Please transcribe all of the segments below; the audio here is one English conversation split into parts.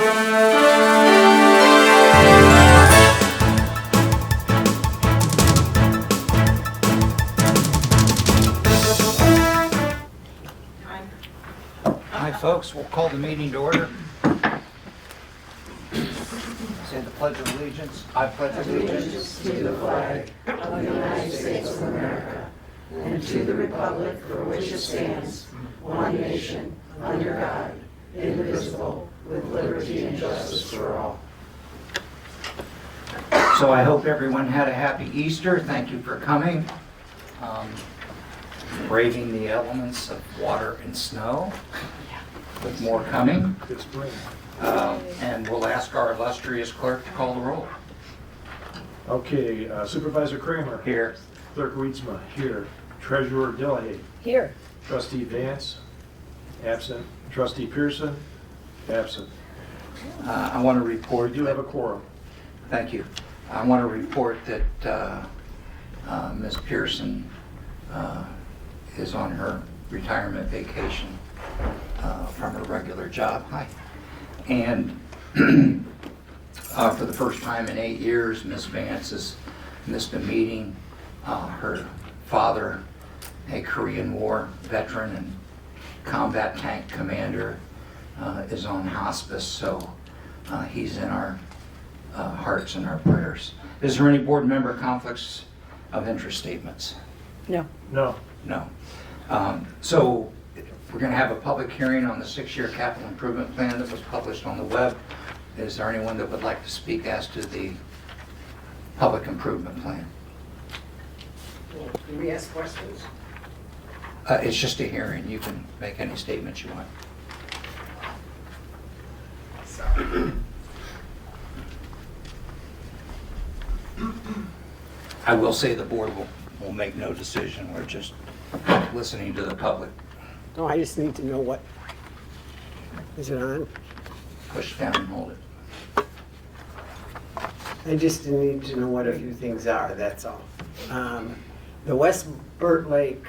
Hi, folks. We'll call the meeting to order. Say the Pledge of Allegiance. I pledge allegiance to the flag of the United States of America and to the republic for which it stands, one nation, under God, indivisible, with liberty and justice for all. So I hope everyone had a happy Easter. Thank you for coming. Braving the elements of water and snow, with more coming. Good spring. And we'll ask our illustrious clerk to call the roll. Okay, Supervisor Kramer. Here. Clerk Weitzma, here. Treasurer Delahaye. Here. Trustee Vance, absent. Trustee Pearson, absent. I want to report. We do have a quorum. Thank you. I want to report that Ms. Pearson is on her retirement vacation from her regular job. Hi. And for the first time in 8 years, Ms. Vance has missed a meeting. Her father, a Korean War veteran and combat tank commander, is on hospice, so he's in our hearts and our prayers. Is there any board member conflicts of interest statements? No. No. No. So we're going to have a public hearing on the 6-year capital improvement plan that was published on the web. Is there anyone that would like to speak as to the public improvement plan? Can we ask questions? It's just a hearing. You can make any statements you want. I will say the board will make no decision. We're just listening to the public. No, I just need to know what, is it on? Push down and hold it. I just need to know what a few things are, that's all. The West Burt Lake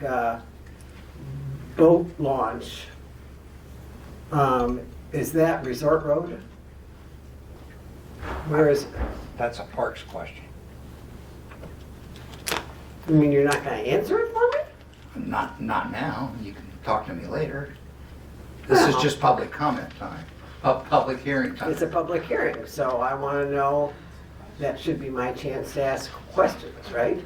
boat launch, is that Resort Road? Where is it? That's a parks question. You mean you're not gonna answer it for me? Not now. You can talk to me later. This is just public comment time, public hearing time. It's a public hearing, so I wanna know, that should be my chance to ask questions, right?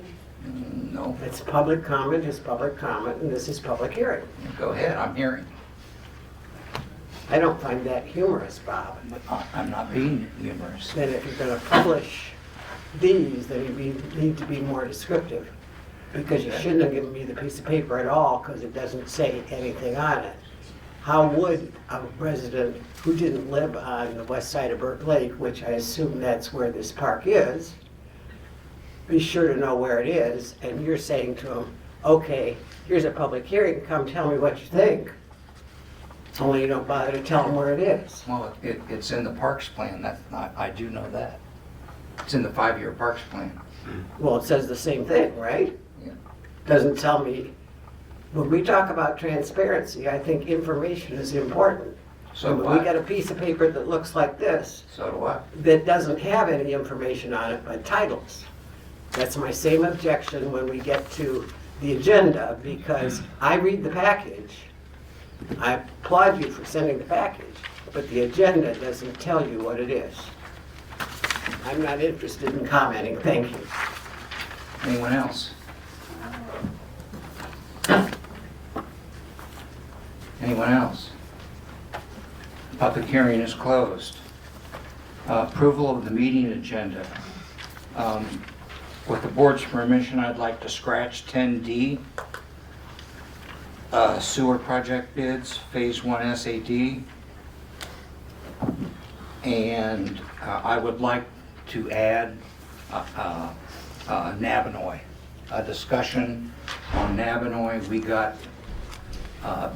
No, It's public comment, and this is public hearing. go ahead, I'm hearing. I don't find that humorous, Bob. I'm not being humorous. Then if you're gonna publish these, then you need to be more descriptive. Because you shouldn't have given me the piece of paper at all, because it doesn't say anything on it. How would a resident who didn't live on the west side of Burt Lake, which I assume that's where this park is, be sure to know where it is, and you're saying to them, okay, here's a public hearing, come tell me what you think. Only you don't bother to tell them where it is. Well, it's in the parks plan, I do know that. It's in the 5-year parks plan. Well, it says the same thing, right? Yeah. Doesn't tell me. When we talk about transparency, I think information is important. So And do when we I. got a piece of paper that looks like this, So do I. that doesn't have any information on it but titles. That's my same objection when we get to the agenda, because I read the package. I applaud you for sending the package, but the agenda doesn't tell you what it is. I'm not interested in commenting, thank you. Anyone else? Anyone else? Public hearing is closed. Approval of the meeting agenda. With the board's permission, I'd like to scratch 10D. Sewer project bids, Phase 1 SAD. And I would like to add Nabanois. A discussion on Nabanois. We got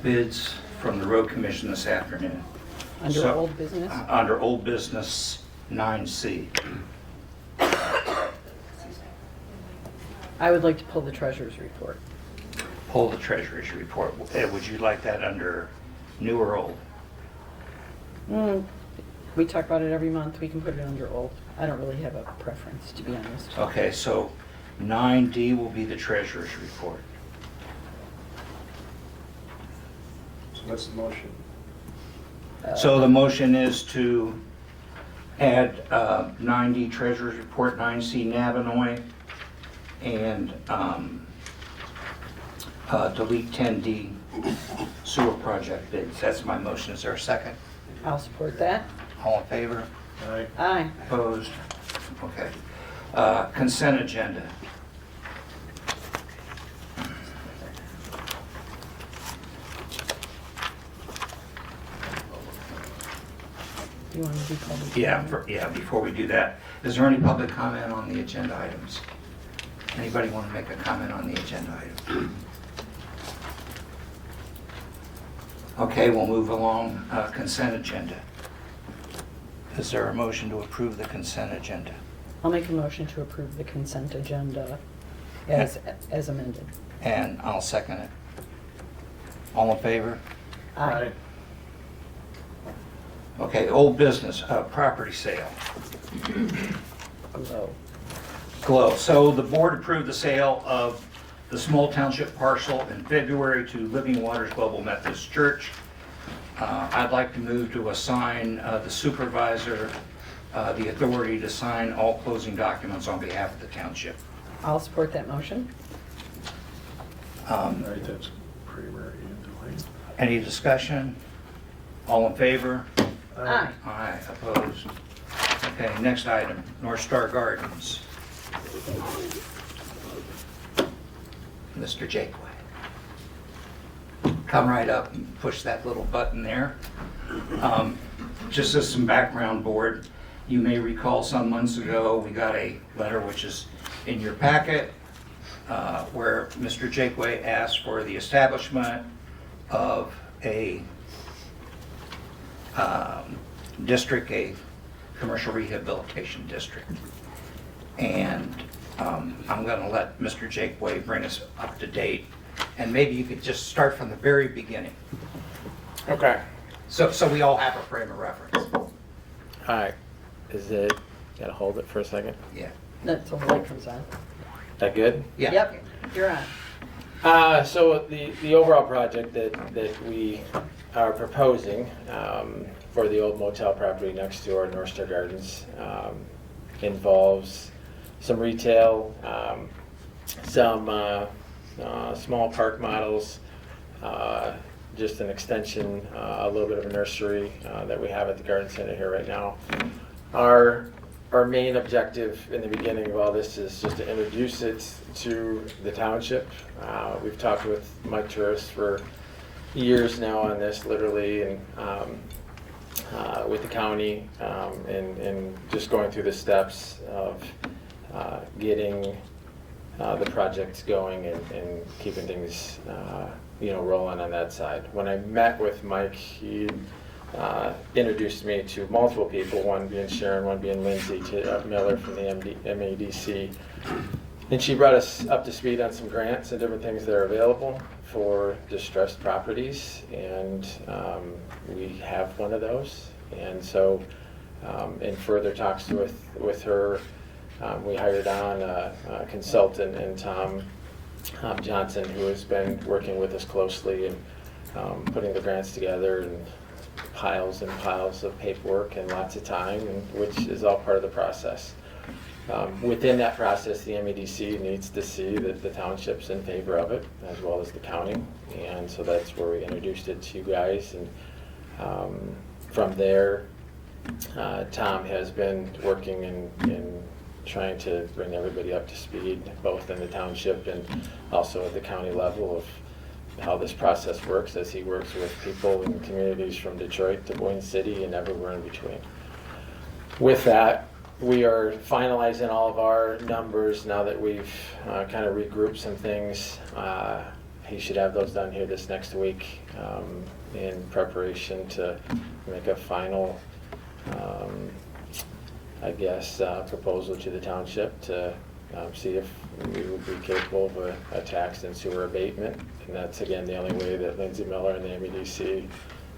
bids from the road commission this afternoon. Under old business? Under old business 9C. I would like to pull the treasurer's report. Pull the treasurer's report. Would you like that under new or old? We talk about it every month. We can put it under old. I don't really have a preference, to be honest. Okay, so 9D will be the treasurer's report. So that's the motion. So the motion is to add 9D treasurer's report, 9C Nabanois, and delete 10D sewer project bids. That's my motion. Is there a second? I'll support that. All in favor? Aye. Aye. Opposed? Okay. Consent agenda. You want to do public? Yeah, before we do that, is there any public comment on the agenda items? Anybody want to make a comment on the agenda item? Okay, we'll move along. Consent agenda. Is there a motion to approve the consent agenda? I'll make a motion to approve the consent agenda as amended. And I'll second it. All in favor? Aye. Okay, old business, property sale. Glow. Glow. So the board approved the sale of the small township parcel in February to Living Waters Global Methodist Church. I'd like to move to assign the supervisor the authority to sign all closing documents on behalf of the township. I'll support that motion. All right, that's Kramer and Delane. Any discussion? All in favor? Aye. Aye, opposed. Okay, next item, North Star Gardens. Mr. Jakeway. Come right up and push that little button there. Just as some background, board, you may recall some months ago, we got a letter which is in your packet where Mr. Jakeway asked for the establishment of a district, a commercial rehabilitation district. And I'm going to let Mr. Jakeway bring us up to date. And maybe you could just start from the very beginning. Okay. So we all have a frame of reference. All right. Is it? Gotta hold it for a second. Yeah. That's the light comes on. That good? Yeah. Yep, you're on. So the overall project that we are proposing for the old motel property next to our North Star Gardens involves some retail, some small park models, just an extension, a little bit of a nursery that we have at the garden center here right now. Our main objective in the beginning of all this is just to introduce it to the township. We've talked with Mike Tourist for years now on this, literally, and with the county, and just going through the steps of getting the projects going and keeping things rolling on that side. When I met with Mike, he introduced me to multiple people, one being Sharon, one being Lindsay Miller from the MADC. And she brought us up to speed on some grants and different things that are available for distressed properties, and we have one of those. And so in further talks with her, we hired on a consultant, and Tom Johnson, who has been working with us closely and putting the grants together, and piles and piles of paperwork and lots of time, which is all part of the process. Within that process, the MEDC needs to see that the township's in favor of it, as well as the county, and so that's where we introduced it to you guys. And from there, Tom has been working in trying to bring everybody up to speed, both in the township and also at the county level, of how this process works, as he works with people in communities from Detroit to Boyne City and everywhere in between. With that, we are finalizing all of our numbers now that we've kind of regrouped some things. He should have those done here this next week in preparation to make a final proposal to the township to see if we would be capable of a tax and sewer abatement. And that's, again, the only way that Lindsay Miller and the MEDC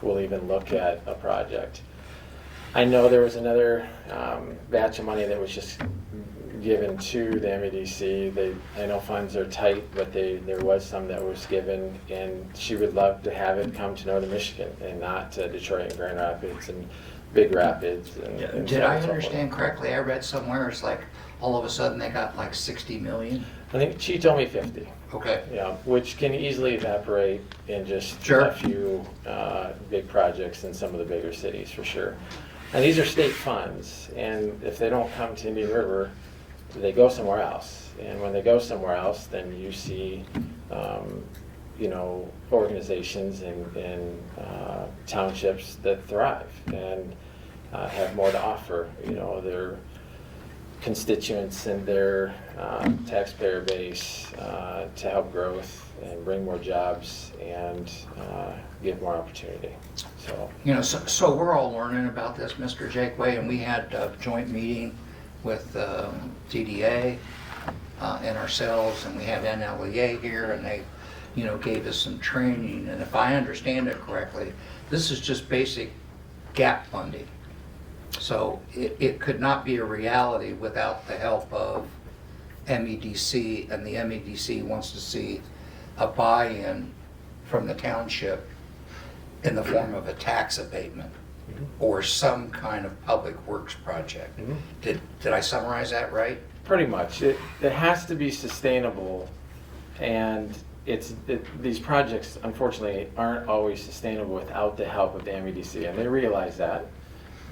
will even look at a project. I know there was another batch of money that was just given to the MEDC. I know funds are tight, but there was some that was given, and she would love to have it come to Northern Michigan and not to Detroit and Grand Rapids and Big Rapids. And Did so on I and so forth. understand correctly? I read somewhere it's like all of a sudden they got like 60 million. I think she told me 50. Okay. Yeah, which can easily evaporate in just Sure. a few big projects in some of the bigger cities, for sure. And these are state funds, and if they don't come to Indian River, they go somewhere else. And when they go somewhere else, then you see, organizations and townships that thrive and have more to offer. Their constituents and their taxpayer base to help growth and bring more jobs and give more opportunity. So we're all learning about this, Mr. Jakeway, and we had a joint meeting with DDA and ourselves, and we have NLEA here, and they, gave us some training. And if I understand it correctly, this is just basic gap funding. So it could not be a reality without the help of MEDC, and the MEDC wants to see a buy-in from the township in the form of a tax abatement or some kind of public works project. Did I summarize that right? Pretty much. It has to be sustainable, and these projects, unfortunately, aren't always sustainable without the help of the MEDC, and they realize that.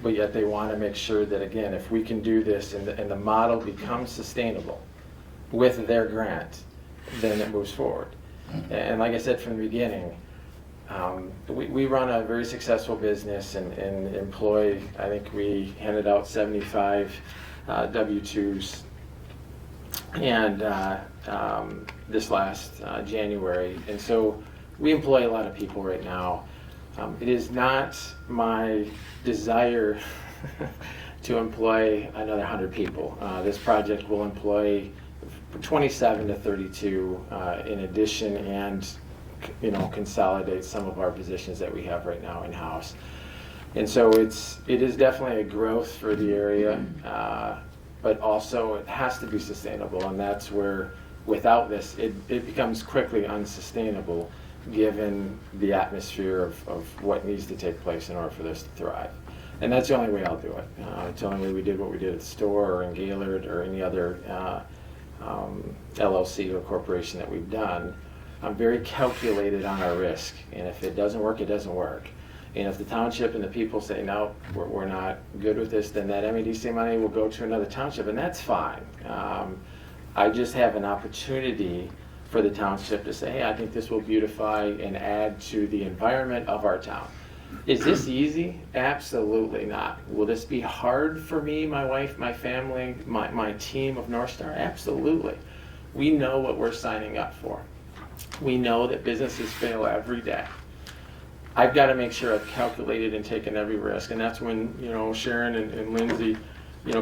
But yet they want to make sure that, again, if we can do this and the model becomes sustainable with their grant, then it moves forward. And like I said from the beginning, we run a very successful business and employ, I think we handed out 75 W-2s and this last January. And so we employ a lot of people right now. It is not my desire to employ another 100 people. This project will employ 27 to 32 in addition, and consolidate some of our positions that we have right now in-house. And so it is definitely a growth for the area, but also it has to be sustainable, and that's where without this it becomes quickly unsustainable, given the atmosphere of what needs to take place in order for this to thrive. And that's the only way I'll do it. It's the only way we did what we did at the store or in Gaylord or any other LLC or corporation that we've done. I'm very calculated on our risk, and if it doesn't work, it doesn't work. And if the township and the people say, no, we're not good with this, then that MEDC money will go to another township, and that's fine. I just have an opportunity for the township to say, hey, I think this will beautify and add to the environment of our town. Is this easy? Absolutely not. Will this be hard for me, my wife, my family, my team of North Star? Absolutely. We know what we're signing up for. We know that businesses fail every day. I've got to make sure I've calculated and taken every risk, and that's when Sharon and Lindsay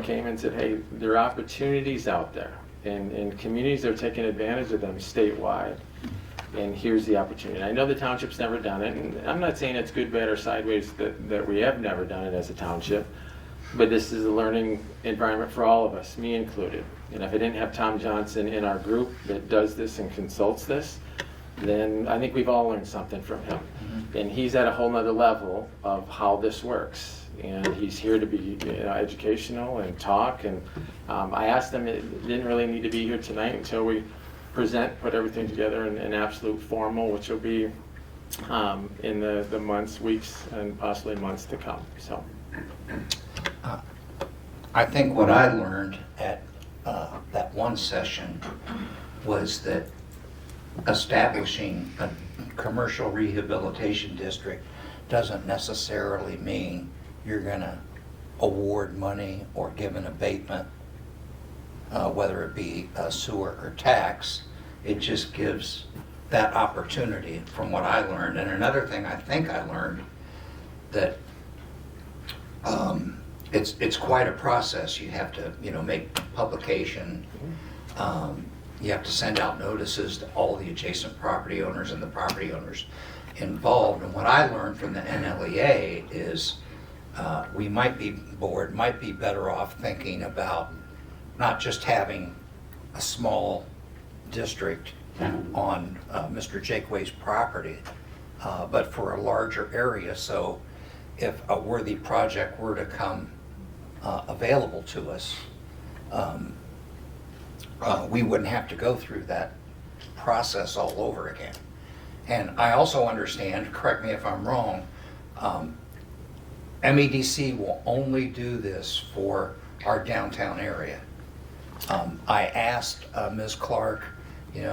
came and said, hey, there are opportunities out there, and communities are taking advantage of them statewide, and here's the opportunity. I know the township's never done it, and I'm not saying it's good, bad, or sideways that we have never done it as a township, but this is a learning environment for all of us, me included. And if I didn't have Tom Johnson in our group that does this and consults this, then I think we've all learned something from him. And he's at a whole nother level of how this works. And he's here to be educational and talk. And I asked him, it didn't really need to be here tonight until we put everything together in an absolute formal, which will be in the months, weeks, and possibly months to come. So, I think what I learned at that one session was that establishing a commercial rehabilitation district doesn't necessarily mean you're going to award money or give an abatement, whether it be a sewer or tax. It just gives that opportunity, from what I learned. And another thing I think I learned, that it's quite a process. You have to make publication. You have to send out notices to all the adjacent property owners and the property owners involved. And what I learned from the NLEA is we might be, board might be better off thinking about not just having a small district on Mr. Jakeway's property, but for a larger area. So if a worthy project were to come available to us, we wouldn't have to go through that process all over again. And I also understand, correct me if I'm wrong, MEDC will only do this for our downtown area. I asked Ms. Clark,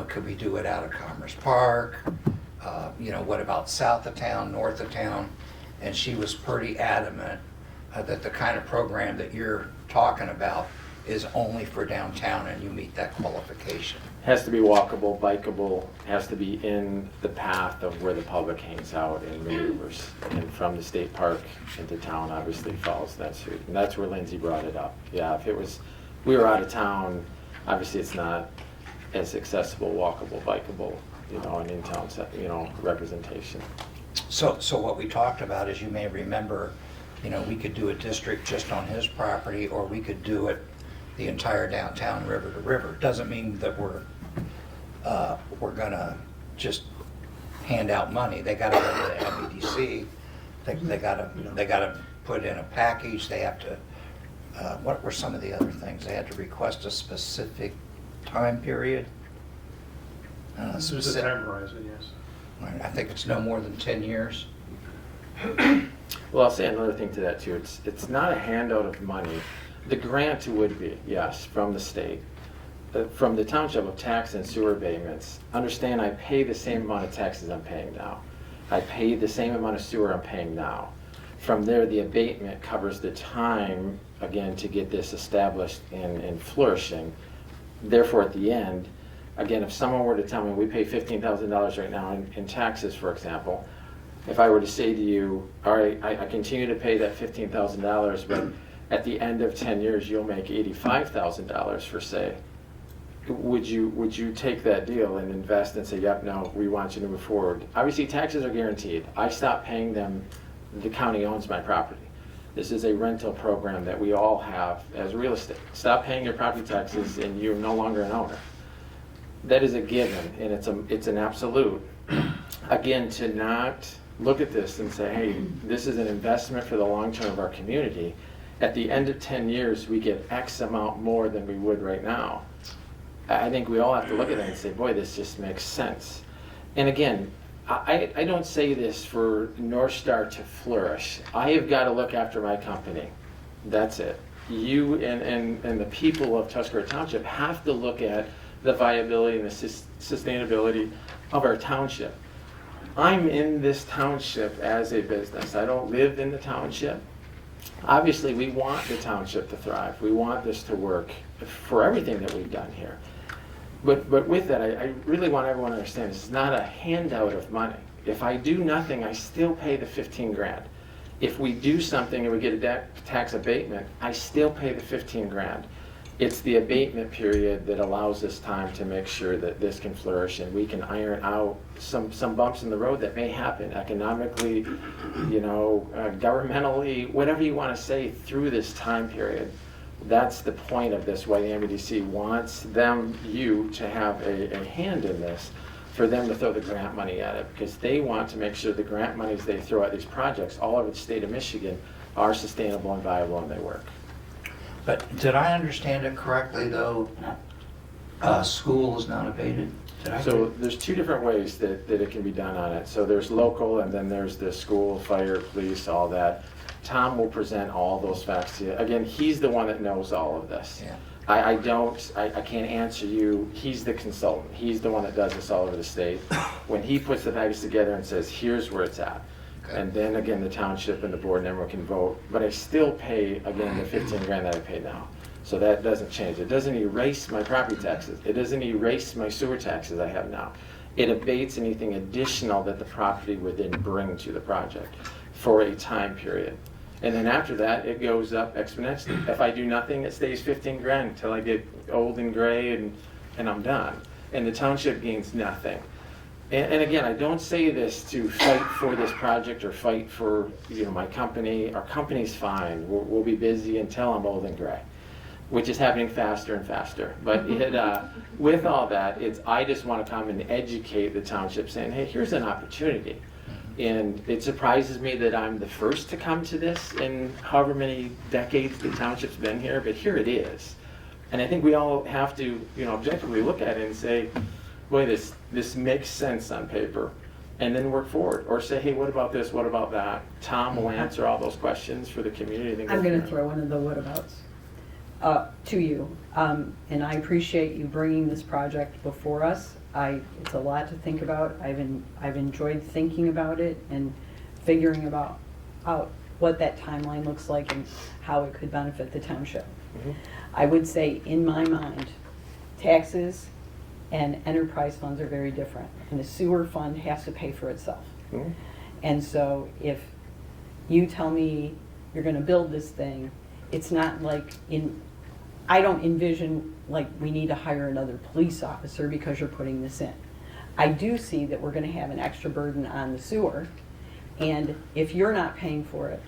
could we do it out of Commerce Park? What about south of town, north of town? And she was pretty adamant that the kind of program that you're talking about is only for downtown and you meet that qualification. Has to be walkable, bikeable, has to be in the path of where the public hangs out and maneuvers. And from the state park into town obviously follows that suit. And that's where Lindsay brought it up. Yeah, if it was, we were out of town, obviously it's not as accessible, walkable, bikeable, an in-town, representation. So what we talked about, as you may remember, we could do a district just on his property, or we could do it the entire downtown river to river. Doesn't mean that we're gonna just hand out money. They gotta go to the MEDC. They gotta put in a package. They have to, what were some of the other things? They had to request a specific time period. There's a time horizon, yes. I think it's no more than 10 years. Well, I'll say another thing to that too. It's not a handout of money. The grant would be, yes, from the state. From the township of tax and sewer abatements, understand I pay the same amount of taxes I'm paying now. I pay the same amount of sewer I'm paying now. From there, the abatement covers the time, again, to get this established and flourishing. Therefore, at the end, again, if someone were to tell me we pay $15,000 right now in taxes, for example, if I were to say to you, all right, I continue to pay that $15,000, but at the end of 10 years, you'll make $85,000 for say, would you take that deal and invest and say, yep, no, we want you to move forward? Obviously, taxes are guaranteed. I stop paying them, the county owns my property. This is a rental program that we all have as real estate. Stop paying your property taxes and you're no longer an owner. That is a given, and it's an absolute. Again, to not look at this and say, hey, this is an investment for the long term of our community. At the end of 10 years, we get X amount more than we would right now. I think we all have to look at that and say, boy, this just makes sense. And again, I don't say this for North Star to flourish. I have got to look after my company. That's it. You and the people of Tuscarora Township have to look at the viability and the sustainability of our township. I'm in this township as a business. I don't live in the township. Obviously, we want the township to thrive. We want this to work for everything that we've done here. But with that, I really want everyone to understand this is not a handout of money. If I do nothing, I still pay the 15 grand. If we do something and we get a tax abatement, I still pay the 15 grand. It's the abatement period that allows us time to make sure that this can flourish and we can iron out some bumps in the road that may happen economically, governmentally, whatever you want to say through this time period. That's the point of this, why the MEDC wants you to have a hand in this, for them to throw the grant money at it, because they want to make sure the grant monies they throw at these projects all over the state of Michigan are sustainable and viable and they work. But did I understand it correctly, though? School is not abated? So there's two different ways that it can be done on it. So there's local, and then there's the school, fire, police, all that. Tom will present all those facts to you. Again, he's the one that knows all of this. Yeah. I can't answer you. He's the consultant. He's the one that does this all over the state. When he puts the package together and says, here's where it's at. Okay. And then again, the township and the board and everyone can vote. But I still pay, again, the 15 grand that I pay now. So that doesn't change. It doesn't erase my property taxes. It doesn't erase my sewer taxes I have now. It abates anything additional that the property would then bring to the project for a time period. And then after that, it goes up exponentially. If I do nothing, it stays 15 grand until I get old and gray and I'm done. And the township gains nothing. And again, I don't say this to fight for this project or fight for, my company. Our company's fine. We'll be busy until I'm old and gray, which is happening faster and faster. But with all that, I just want to come and educate the township, saying, hey, here's an opportunity. And it surprises me that I'm the first to come to this in however many decades the township's been here, but here it is. And I think we all have to, objectively look at it and say, boy, this makes sense on paper, and then work forward. Or say, hey, what about this, what about that? Tom will answer all those questions for the community. I'm going to throw one of the whatabouts to you. And I appreciate you bringing this project before us. It's a lot to think about. I've enjoyed thinking about it and figuring out what that timeline looks like and how it could benefit the township. Mm-hmm. I would say, in my mind, taxes and enterprise funds are very different. And the sewer fund has to pay for itself. Mm-hmm. And so if you tell me you're going to build this thing, it's not like I don't envision like we need to hire another police officer because you're putting this in. I do see that we're going to have an extra burden on the sewer, and if you're not paying for it,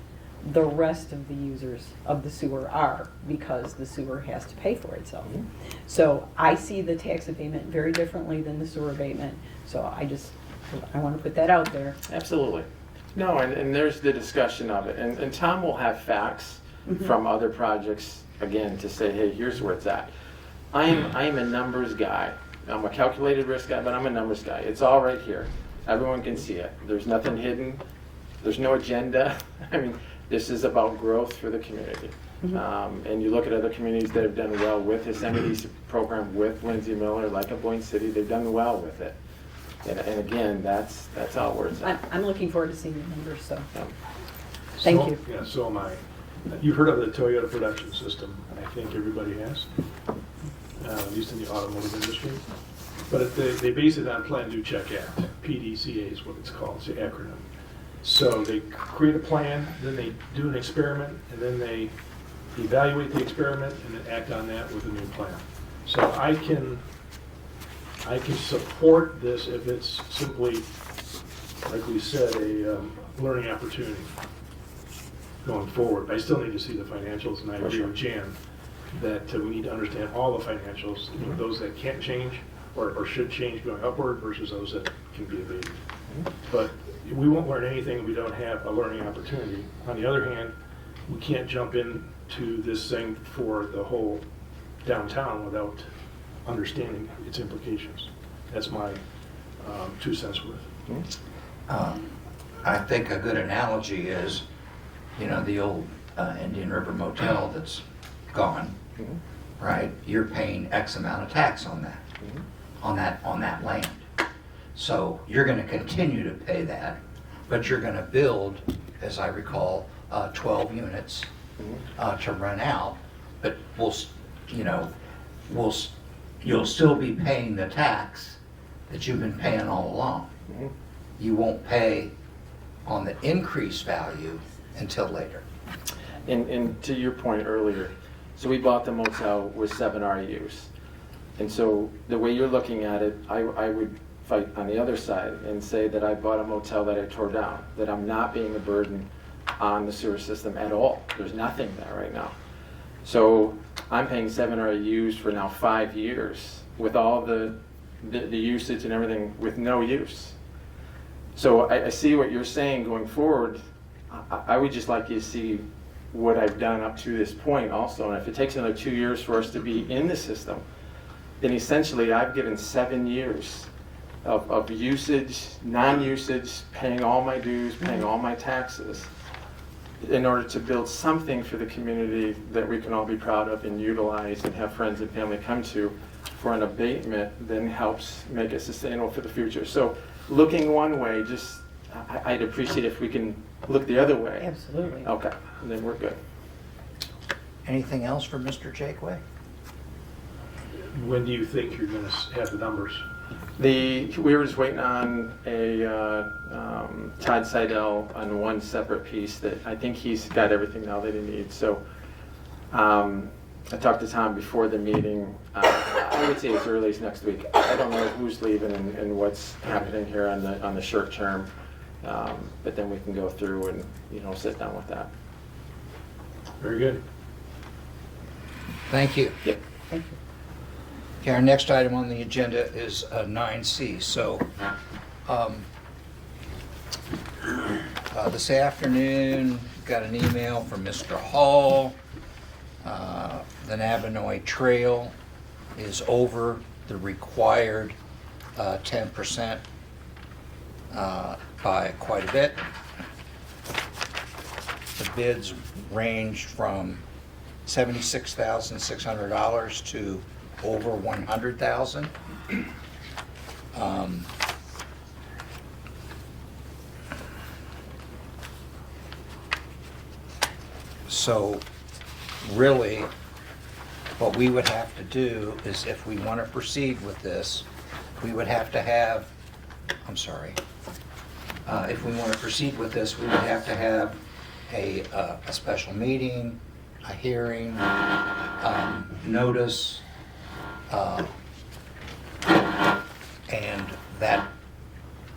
the rest of the users of the sewer are, because the sewer has to pay for itself. Mm-hmm. So I see the tax abatement very differently than the sewer abatement. So I want to put that out there. Absolutely. No, and there's the discussion of it. And Tom will have facts from other projects, again, to say, hey, here's where it's at. I am a numbers guy. I'm a calculated risk guy, but I'm a numbers guy. It's all right here. Everyone can see it. There's nothing hidden. There's no agenda. I mean, this is about growth for the community. And you look at other communities that have done well with this MEDC program, with Lindsay Miller, like a Boyne City, they've done well with it. And again, that's all where it's at. I'm looking forward to seeing the numbers, so thank you. Yeah, so am I. You've heard of the Toyota production system. I think everybody has, at least in the automotive industry. But they base it on Plan, Do, Check, Act. PDCA is what it's called, it's the acronym. So they create a plan, then they do an experiment, and then they evaluate the experiment and then act on that with a new plan. So I can support this if it's simply, like we said, a learning opportunity going forward. I still need to see the financials, and I agree with Jan that we need to understand all the financials, those that can't change or should change going upward versus those that can be abated. But we won't learn anything if we don't have a learning opportunity. On the other hand, we can't jump into this thing for the whole downtown without understanding its implications. That's my 2 cents worth. I think a good analogy is, the old Indian River Motel that's gone, right? You're paying X amount of tax on that, on that land. So you're going to continue to pay that, but you're going to build, as I recall, 12 units to rent out. But you'll still be paying the tax that you've been paying all along. You won't pay on the increased value until later. And to your point earlier, so we bought the motel with 7 RUs. And so the way you're looking at it, I would fight on the other side and say that I bought a motel that I tore down, that I'm not being a burden on the sewer system at all. There's nothing there right now. So I'm paying 7 RUs for now 5 years with all the usage and everything with no use. So I see what you're saying going forward. I would just like you to see what I've done up to this point also. And if it takes another 2 years for us to be in the system, then essentially I've given 7 years of usage, non-usage, paying all my dues, paying all my taxes in order to build something for the community that we can all be proud of and utilize and have friends and family come to for an abatement, then helps make it sustainable for the future. So looking one way, I'd appreciate if we can look the other way. Absolutely. Okay, and then we're good. Anything else for Mr. Jakeway? When do you think you're going to have the numbers? We were just waiting on a Todd Seidel on one separate piece that I think he's got everything now that he needs. So I talked to Tom before the meeting. I would say as early as next week. I don't know who's leaving and what's happening here on the short term, but then we can go through and, you know, sit down with that. Very good. Thank you. Yep. Okay, our next item on the agenda is 9C. So this afternoon, got an email from Mr. Hall. The Nabanois Trail is over the required 10% by quite a bit. The bids ranged from $76,600 to over $100,000. So really, what we would have to do is, if we want to proceed with this, we would have to have, if we want to proceed with this, we would have to have a special meeting, a hearing, notice, and that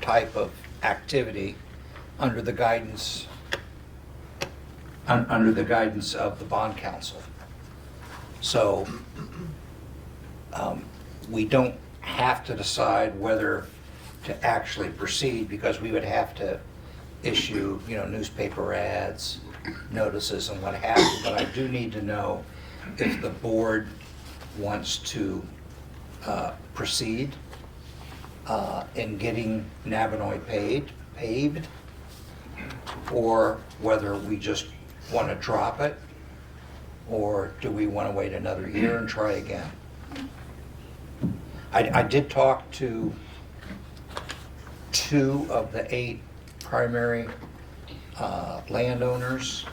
type of activity under the guidance of the bond council. So we don't have to decide whether to actually proceed, because we would have to issue, you know, newspaper ads, notices and what have you. But I do need to know if the board wants to proceed in getting Nabanois paved, or whether we just want to drop it, or do we want to wait another year and try again? I did talk to 2 of the 8 primary landowners,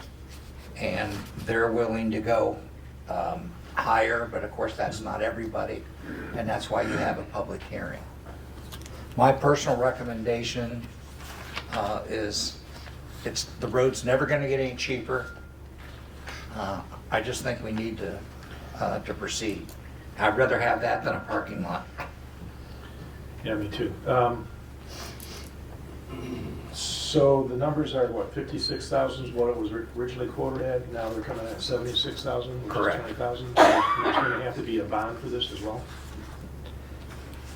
and they're willing to go higher, but of course that's not everybody, and that's why you have a public hearing. My personal recommendation is the road's never going to get any cheaper. I just think we need to proceed. I'd rather have that than a parking lot. Yeah, me too. So the numbers are what, 56,000 is what it was originally quoted at, now they're coming at 76,000, which Correct. is 20,000. There's going to have to be a bond for this as well?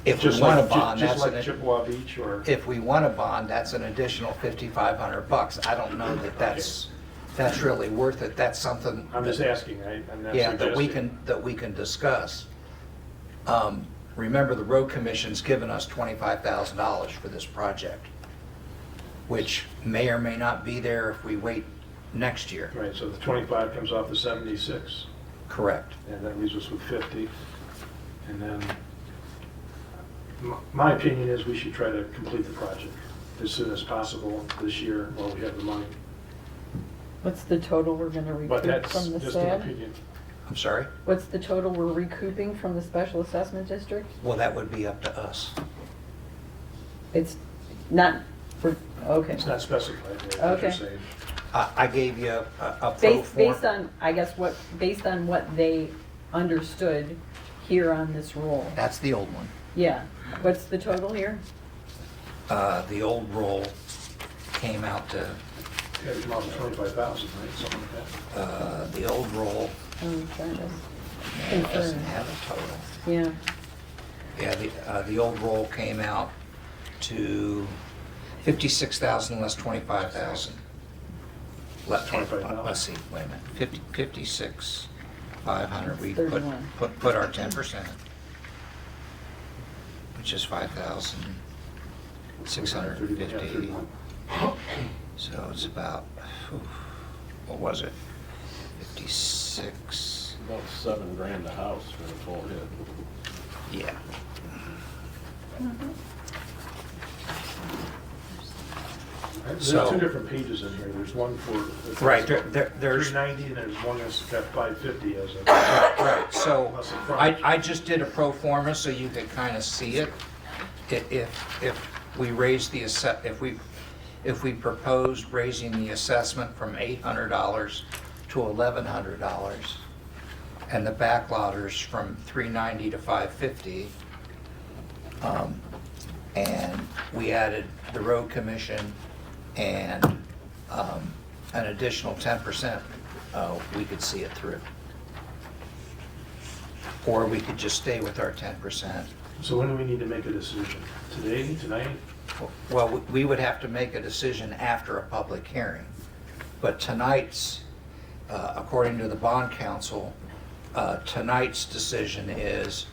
If we want a bond, just that's like Chippewa Beach, or? if we want a bond, that's an additional $5,500. I don't know that that's really worth it. That's something. I'm just asking, I'm not Yeah, suggesting. that we can discuss. Remember, the road commission's given us $25,000 for this project, which may or may not be there if we wait next year. Right, so the 25 comes off the 76, Correct. and that leaves us with 50. And then, my opinion is we should try to complete the project as soon as possible this year while we have the money. What's the total we're gonna But recoup that's from the just an SAD? opinion. I'm sorry? What's the total we're recouping from the special assessment district? Well, that would be up to us. It's not, okay. It's not specified there, what you're Okay. saying. I gave you a pro forma. Based on, I guess, based on what they understood here on this roll. That's the old one. Yeah. What's the total here? The old roll came out to, Yeah, it come out to 25,000, right, something like that. the old roll I'm trying to doesn't confirm. have a total. Yeah. Yeah, the old roll came out to 56,000 less 25,000. Let's $25,000. see, wait a minute, 56,500, we 31. put our 10%, which is 5,650. So it's about, what was it? 56, About $7,000 a house for the full hit. yeah. There's So- 2 different pages in here. There's one for. Right, there's, 390, and there's one that's got 550 as a. right, so Plus the front. I just did a pro forma so you could kind of see it. If we raise the if we proposed raising the assessment from $800 to $1,100, and the backlotters from 390 to 550. And we added the road commission and an additional 10%, we could see it through. Or we could just stay with our 10%. So when do we need to make a decision? Today, tonight? Well, we would have to make a decision after a public hearing. But tonight's, according to the bond council, tonight's decision is,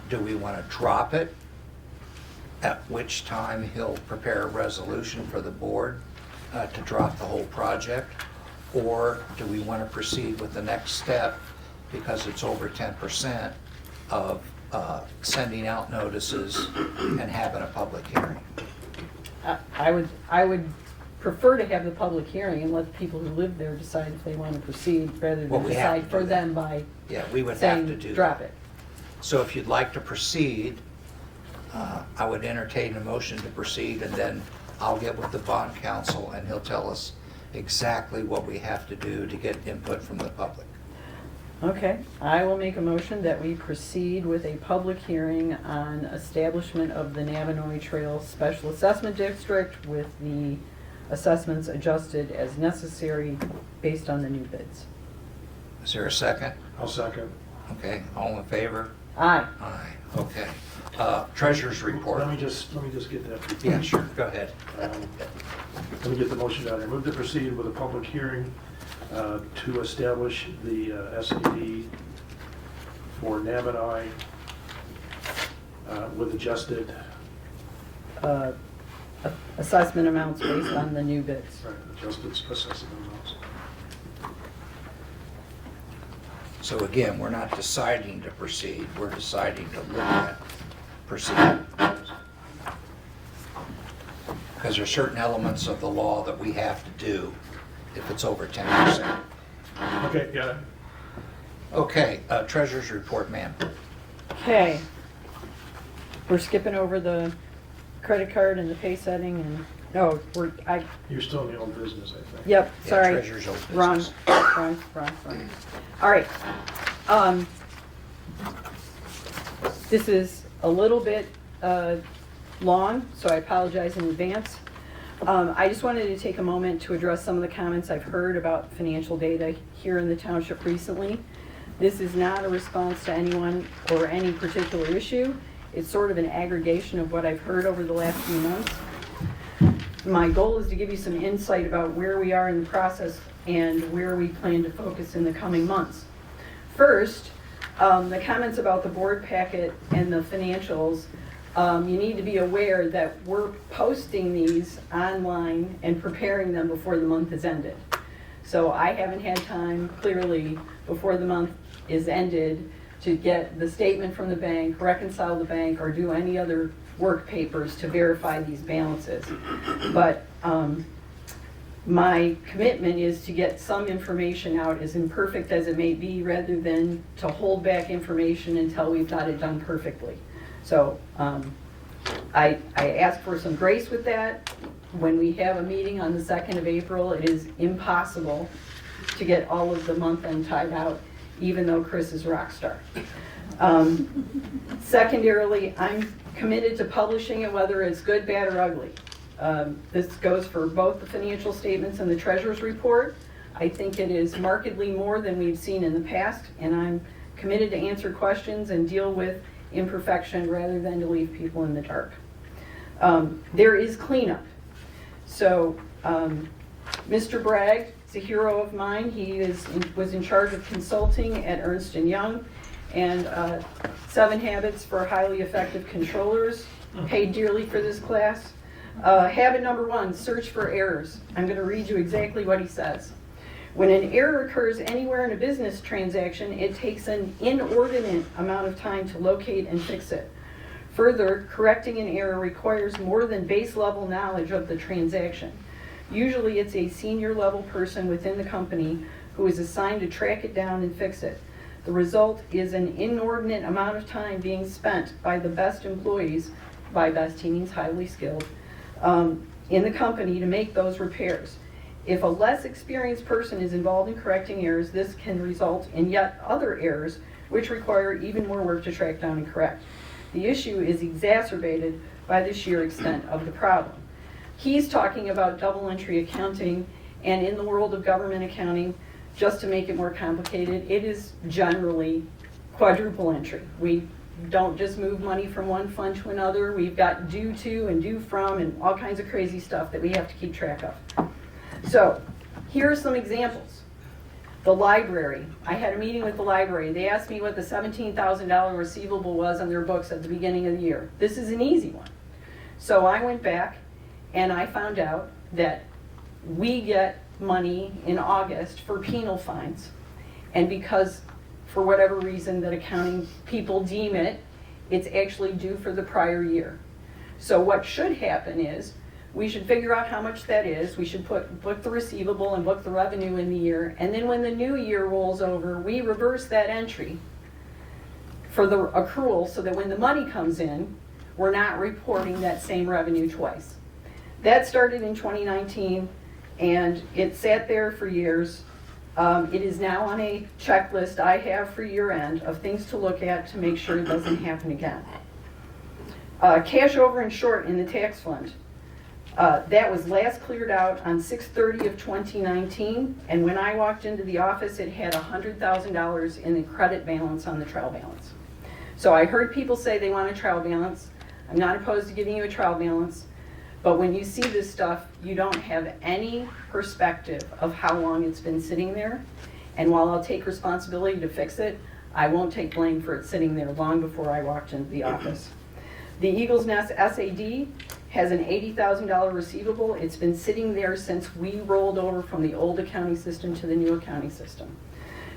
do we want to drop it? At which time he'll prepare a resolution for the board to drop the whole project? Or do we want to proceed with the next step, because it's over 10%, of sending out notices and having a public hearing? I would prefer to have the public hearing and let the people who live there decide if they want to proceed, rather Well, than we have decide to for do that. them by Yeah, we would have to saying, do drop that. it. So if you'd like to proceed, I would entertain a motion to proceed, and then I'll get with the bond council and he'll tell us exactly what we have to do to get input from the public. Okay, I will make a motion that we proceed with a public hearing on establishment of the Nabanois Trail Special Assessment District with the assessments adjusted as necessary based on the new bids. Is there a second? I'll second. Okay, all in favor? Aye. Aye, okay. Treasurer's report. Let me just get that. Yeah, sure, go ahead. Let me get the motion down here. Move to proceed with a public hearing to establish the SAD for Nabanois with adjusted, Assessment amounts based on the new bids. adjusted assessment amounts. So again, we're not deciding to proceed, we're deciding to look at proceeding. Because there are certain elements of the law that we have to do if it's over 10%. Okay, got it. Okay, treasurer's report, ma'am. Okay. We're skipping over the credit card and the pay setting and, no, You're still in the old business, I think. yep, Yeah, sorry. treasurer's old Wrong, business. wrong. All right. This is a little bit long, so I apologize in advance. I just wanted to take a moment to address some of the comments I've heard about financial data here in the township recently. This is not a response to anyone or any particular issue. It's sort of an aggregation of what I've heard over the last few months. My goal is to give you some insight about where we are in the process and where we plan to focus in the coming months. First, the comments about the board packet and the financials, you need to be aware that we're posting these online and preparing them before the month is ended. So I haven't had time, clearly, before the month is ended to get the statement from the bank, reconcile the bank, or do any other work papers to verify these balances. But my commitment is to get some information out, as imperfect as it may be, rather than to hold back information until we've got it done perfectly. So I ask for some grace with that. When we have a meeting on the 2nd of April, it is impossible to get all of the month end tied out, even though Chris is a rock star. Secondarily, I'm committed to publishing it, whether it's good, bad, or ugly. This goes for both the financial statements and the treasurer's report. I think it is markedly more than we've seen in the past, and I'm committed to answer questions and deal with imperfection rather than to leave people in the dark. There is cleanup. So Mr. Bragg is a hero of mine. He was in charge of consulting at Ernst & Young, and 7 Habits for Highly Effective Controllers. Paid dearly for this class. Habit number 1, search for errors. I'm going to read you exactly what he says. When an error occurs anywhere in a business transaction, it takes an inordinate amount of time to locate and fix it. Further, correcting an error requires more than base level knowledge of the transaction. Usually it's a senior level person within the company who is assigned to track it down and fix it. The result is an inordinate amount of time being spent by the best employees, by best he means highly skilled, in the company to make those repairs. If a less experienced person is involved in correcting errors, this can result in yet other errors which require even more work to track down and correct. The issue is exacerbated by the sheer extent of the problem. He's talking about double entry accounting, and in the world of government accounting, just to make it more complicated, it is generally quadruple entry. We don't just move money from one fund to another. We've got due to and due from and all kinds of crazy stuff that we have to keep track of. So here are some examples. The library. I had a meeting with the library. They asked me what the $17,000 receivable was on their books at the beginning of the year. This is an easy one. So I went back and I found out that we get money in August for penal fines. And because, for whatever reason that accounting people deem it, it's actually due for the prior year. So what should happen is, we should figure out how much that is. We should book the receivable and book the revenue in the year. And then when the new year rolls over, we reverse that entry for the accrual so that when the money comes in, we're not reporting that same revenue twice. That started in 2019, and it sat there for years. It is now on a checklist I have for year end of things to look at to make sure it doesn't happen again. Cash over and short in the tax fund. That was last cleared out on 6/30 of 2019, and when I walked into the office, it had $100,000 in the credit balance on the trial balance. So I heard people say they want a trial balance. I'm not opposed to giving you a trial balance, but when you see this stuff, you don't have any perspective of how long it's been sitting there. And while I'll take responsibility to fix it, I won't take blame for it sitting there long before I walked into the office. The Eagles Nest SAD has an $80,000 receivable. It's been sitting there since we rolled over from the old accounting system to the new accounting system.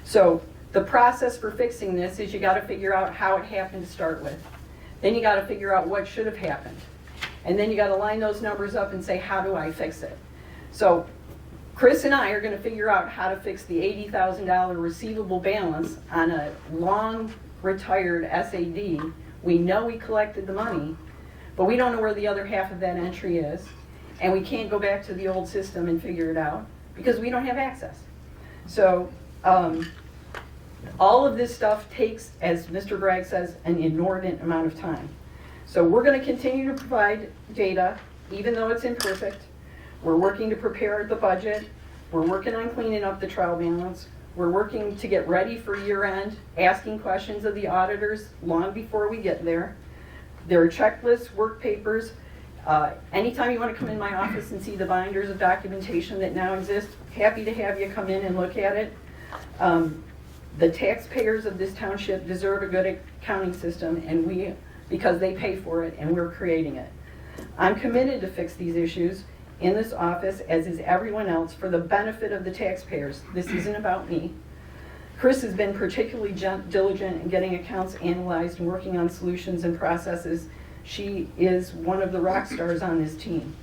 So the process for fixing this is you got to figure out how it happened to start with. Then you got to figure out what should have happened. And then you got to line those numbers up and say, how do I fix it? So Chris and I are going to figure out how to fix the $80,000 receivable balance on a long retired SAD. We know we collected the money, but we don't know where the other half of that entry is, and we can't go back to the old system and figure it out because we don't have access. So all of this stuff takes, as Mr. Bragg says, an inordinate amount of time. So we're going to continue to provide data, even though it's imperfect. We're working to prepare the budget. We're working on cleaning up the trial balance. We're working to get ready for year end, asking questions of the auditors long before we get there. There are checklists, work papers. Anytime you want to come in my office and see the binders of documentation that now exist, happy to have you come in and look at it. The taxpayers of this township deserve a good accounting system, and because they pay for it, and we're creating it. I'm committed to fix these issues in this office, as is everyone else, for the benefit of the taxpayers. This isn't about me. Chris has been particularly diligent in getting accounts analyzed and working on solutions and processes. She is one of the rock stars on this team.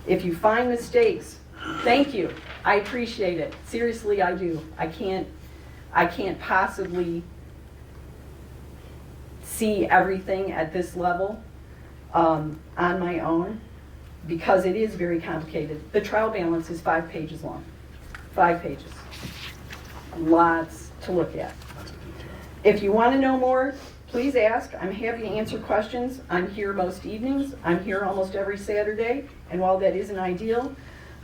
If you find mistakes, thank you. I appreciate it. Seriously, I do. I can't possibly see everything at this level on my own because it is very complicated. The trial balance is 5 pages long. 5 pages. Lots to look at. If you want to know more, please ask. I'm happy to answer questions. I'm here most evenings. I'm here almost every Saturday. And while that isn't ideal,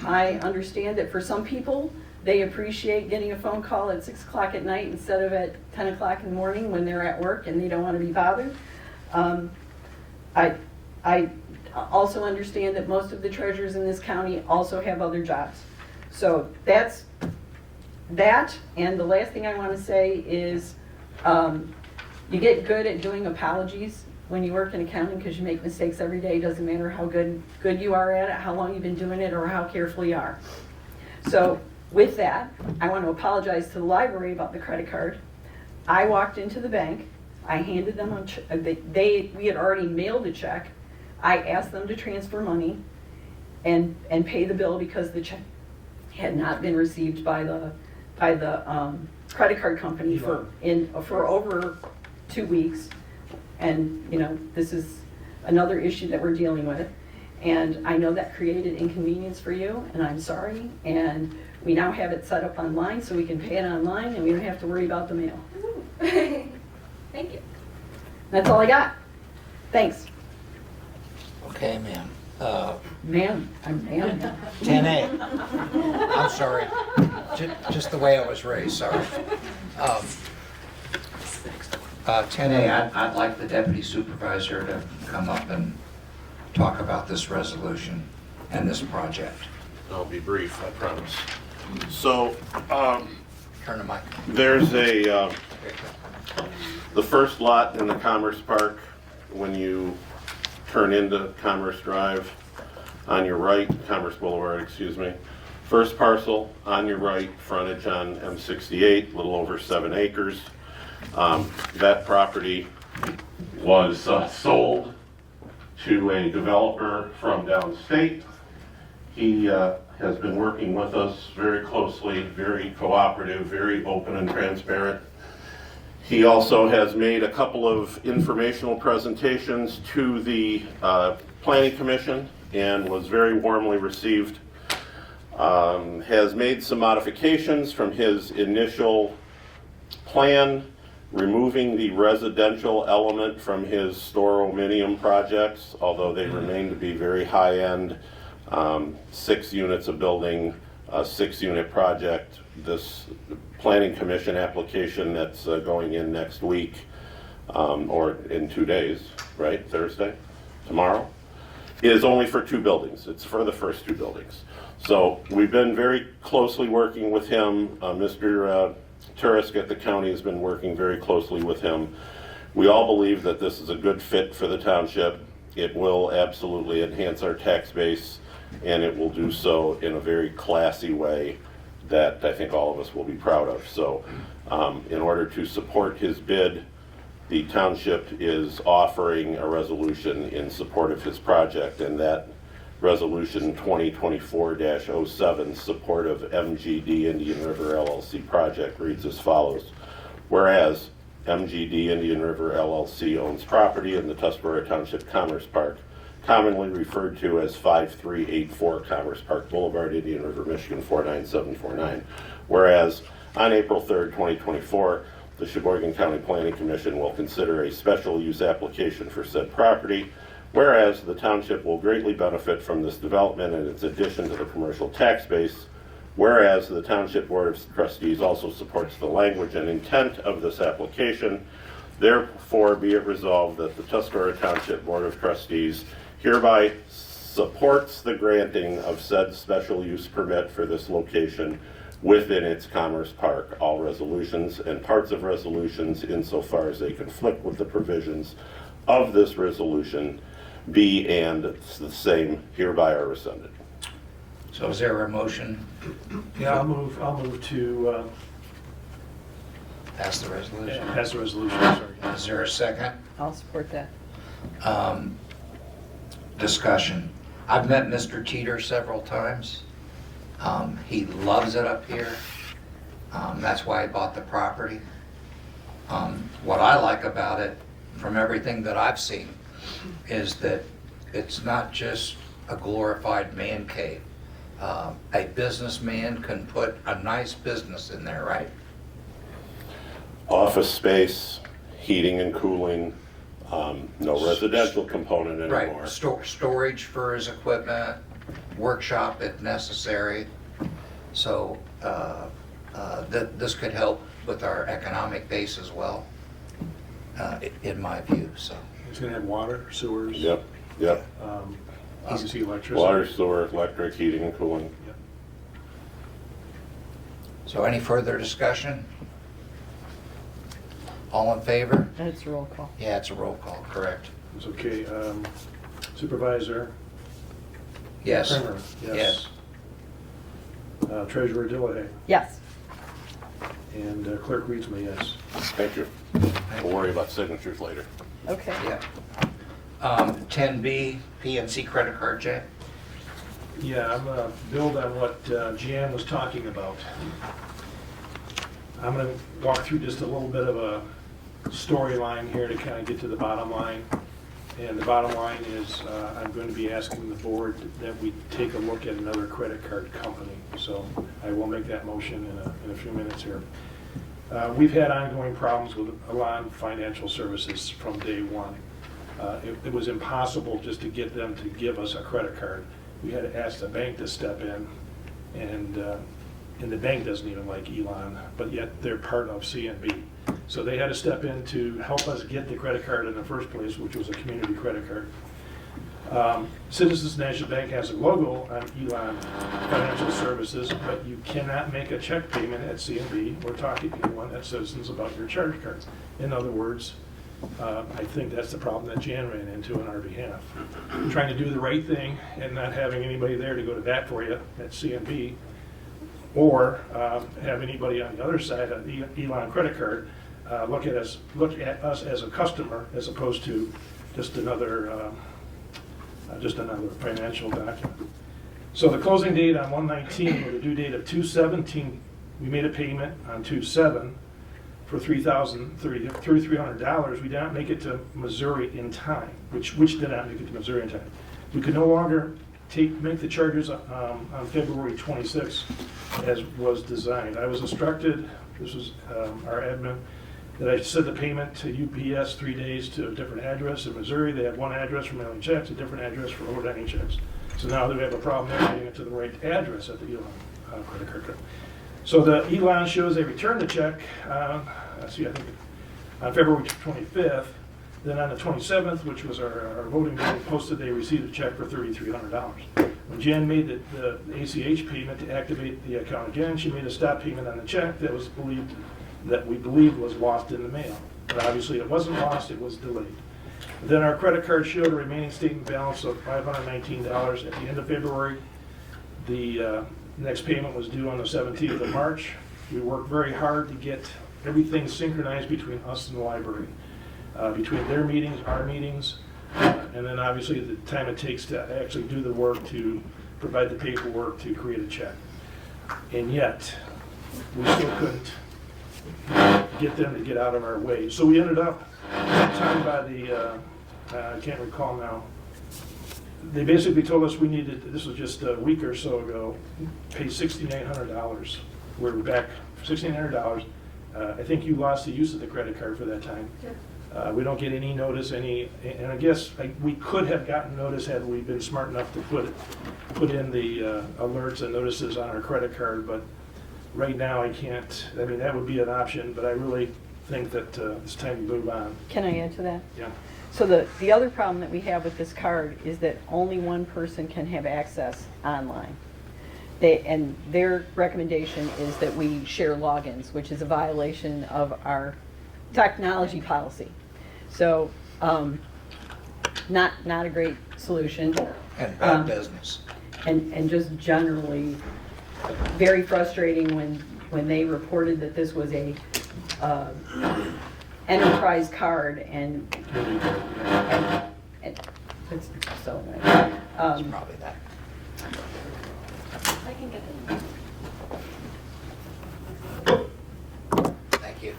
I understand that for some people, they appreciate getting a phone call at 6 o'clock at night instead of at 10 o'clock in the morning when they're at work and they don't want to be bothered. I also understand that most of the treasurers in this county also have other jobs. So that's that. And the last thing I want to say is you get good at doing apologies when you work in accounting because you make mistakes every day. It doesn't matter how good you are at it, how long you've been doing it, or how careful you are. So with that, I want to apologize to the library about the credit card. I walked into the bank. I handed them we had already mailed a check. I asked them to transfer money and pay the bill because the check had not been received by the credit card company for over 2 weeks. And this is another issue that we're dealing with. And I know that created inconvenience for you, and I'm sorry. And we now have it set up online so we can pay it online and we don't have to worry about the mail. Thank you. That's all I got. Thanks. Okay, ma'am. Ma'am, I'm ma'am. 10A. I'm sorry. Just the way I was raised, sorry. 10A, I'd like the deputy supervisor to come up and talk about this resolution and this project. I'll be brief, I promise. So, Turn the mic. there's the first lot in the Commerce Park, when you turn into Commerce Drive, on your right, Commerce Boulevard, excuse me. First parcel on your right, frontage on M68, a little over 7 acres. That property was sold to a developer from downstate. He has been working with us very closely, very cooperative, very open and transparent. He also has made a couple of informational presentations to the Planning Commission and was very warmly received. Has made some modifications from his initial plan, removing the residential element from his store-ominium projects, although they remain to be very high-end, 6 units of building, a 6-unit project. This Planning Commission application that's going in next week, or in 2 days, right, Thursday, tomorrow, is only for 2 buildings. It's for the first 2 buildings. So we've been very closely working with him. Mr. Turisk at the county has been working very closely with him. We all believe that this is a good fit for the township. It will absolutely enhance our tax base, and it will do so in a very classy way that I think all of us will be proud of. So in order to support his bid, the township is offering a resolution in support of his project, and that resolution 2024-07, support of MGD Indian River LLC project, reads as follows. Whereas MGD Indian River LLC owns property in the Tuscarora Township Commerce Park, commonly referred to as 5384 Commerce Park Boulevard, Indian River, Michigan 49749. Whereas on April 3rd, 2024, the Sheboygan County Planning Commission will consider a special use application for said property. Whereas the township will greatly benefit from this development and its addition to the commercial tax base. Whereas the Township Board of Trustees also supports the language and intent of this application. Therefore, be it resolved that the Tuscarora Township Board of Trustees hereby supports the granting of said special use permit for this location within its Commerce Park. All resolutions and parts of resolutions insofar as they conflict with the provisions of this resolution be and the same hereby are rescinded. So is there a motion Yeah, I'll move to pass the resolution? pass the resolution, sorry. Is there a second? I'll support that. Discussion. I've met Mr. Teeter several times. He loves it up here. That's why I bought the property. What I like about it, from everything that I've seen, is that it's not just a glorified man cave. A businessman can put a nice business in there, right? Office space, heating and cooling, no residential component anymore. Right, storage for his equipment, workshop if necessary. So this could help with our economic base as well, in my view, so. It's gonna have water, sewers. Yep. Obviously electricity. Water, sewer, electric, heating and cooling. Yep. So any further discussion? All in favor? That's a roll call. Yeah, it's a roll call, correct. It's okay. Supervisor Yes. Kramer? Yes. Treasurer Dillahay? Yes. And Clerk Reedsma, yes. Thank you. We'll worry about signatures later. Okay. Yeah. 10B, PNC credit card check. Yeah, I'm gonna build on what Jan was talking about. I'm gonna walk through just a little bit of a storyline here to kind of get to the bottom line. And the bottom line is, I'm going to be asking the board that we take a look at another credit card company. So I will make that motion in a few minutes here. We've had ongoing problems with Elan Financial Services from day one. It was impossible just to get them to give us a credit card. We had to ask the bank to step in, and the bank doesn't even like Elan, but yet they're part of CNB. So they had to step in to help us get the credit card in the first place, which was a community credit card. Citizens National Bank has a logo on Elan Financial Services, but you cannot make a check payment at CNB or talk to anyone at Citizens about your charge cards. In other words, I think that's the problem that Jan ran into on our behalf. Trying to do the right thing and not having anybody there to go to bat for you at CNB, or have anybody on the other side of the Elan credit card look at us as a customer as opposed to just another financial document. So the closing date on 1/19 with a due date of 2/17, we made a payment on 2/7 for $300. We did not make it to Missouri in time, which did not make it to Missouri in time. We could no longer make the charges on February 26th as was designed. I was instructed, this was our admin, that I send the payment to UPS 3 days to a different address in Missouri. They have one address for mailing checks, a different address for ordering checks. So now we have a problem there getting it to the right address at the Elan credit card. So the Elan shows they returned the check, I think on February 25th. Then on the 27th, which was our voting day, posted they received a check for $3,300. When Jan made the ACH payment to activate the account again, she made a stop payment on the check that we believed was lost in the mail. But obviously it wasn't lost, it was delayed. Then our credit card showed a remaining statement balance of $519 at the end of February. The next payment was due on the 17th of March. We worked very hard to get everything synchronized between us and the library, between their meetings, our meetings, and then obviously the time it takes to actually do the work to provide the paperwork to create a check. And yet, we still couldn't get them to get out of our way. So we ended up, time by the, I can't recall now, they basically told us we needed, this was just a week or so ago, pay $6,900. We're back $1,600. I think you lost the use of the credit card for that time. Yeah. We don't get any notice, and I guess we could have gotten notice had we been smart enough to put in the alerts and notices on our credit card, but right now I can't. I mean, that would be an option, but I really think that it's time to move on. Can I add to that? Yeah. So the other problem that we have with this card is that only one person can have access online. And their recommendation is that we share logins, which is a violation of our technology policy. So, not a great solution. And bad business. And just generally very frustrating when they reported that this was a enterprise card and it's so nice. It's probably that. I can get it. Thank you.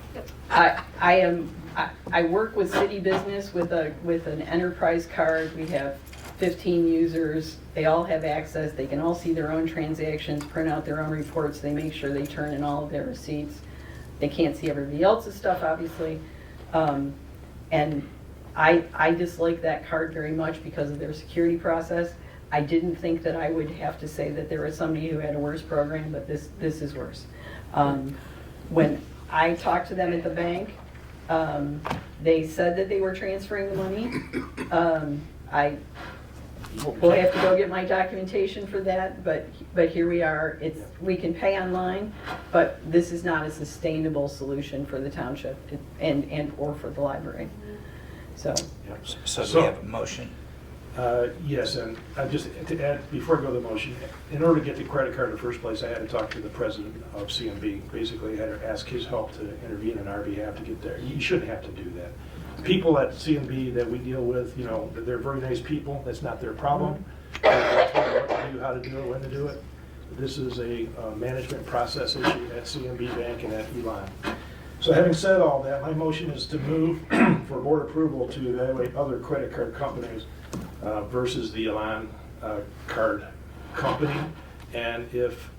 I work with city business with an enterprise card. We have 15 users. They all have access. They can all see their own transactions, print out their own reports. They make sure they turn in all of their receipts. They can't see everybody else's stuff, obviously. And I dislike that card very much because of their security process. I didn't think that I would have to say that there was somebody who had a worse program, but this is worse. When I talked to them at the bank, they said that they were transferring the money. We'll have to go get my documentation for that, but here we are. We can pay online, but this is not a sustainable solution for the township and or for the library. So So do we have a motion? Yes, and just to add, before I go to the motion, in order to get the credit card in the first place, I had to talk to the president of CNB. Basically, I had to ask his help to intervene on our behalf to get there. You shouldn't have to do that. People at CNB that we deal with, they're very nice people. That's not their problem. They're told what to do, how to do it, when to do it. This is a management process issue at CNB Bank and at Elan. So having said all that, my motion is to move for board approval to evaluate other credit card companies versus the Elan card company. And if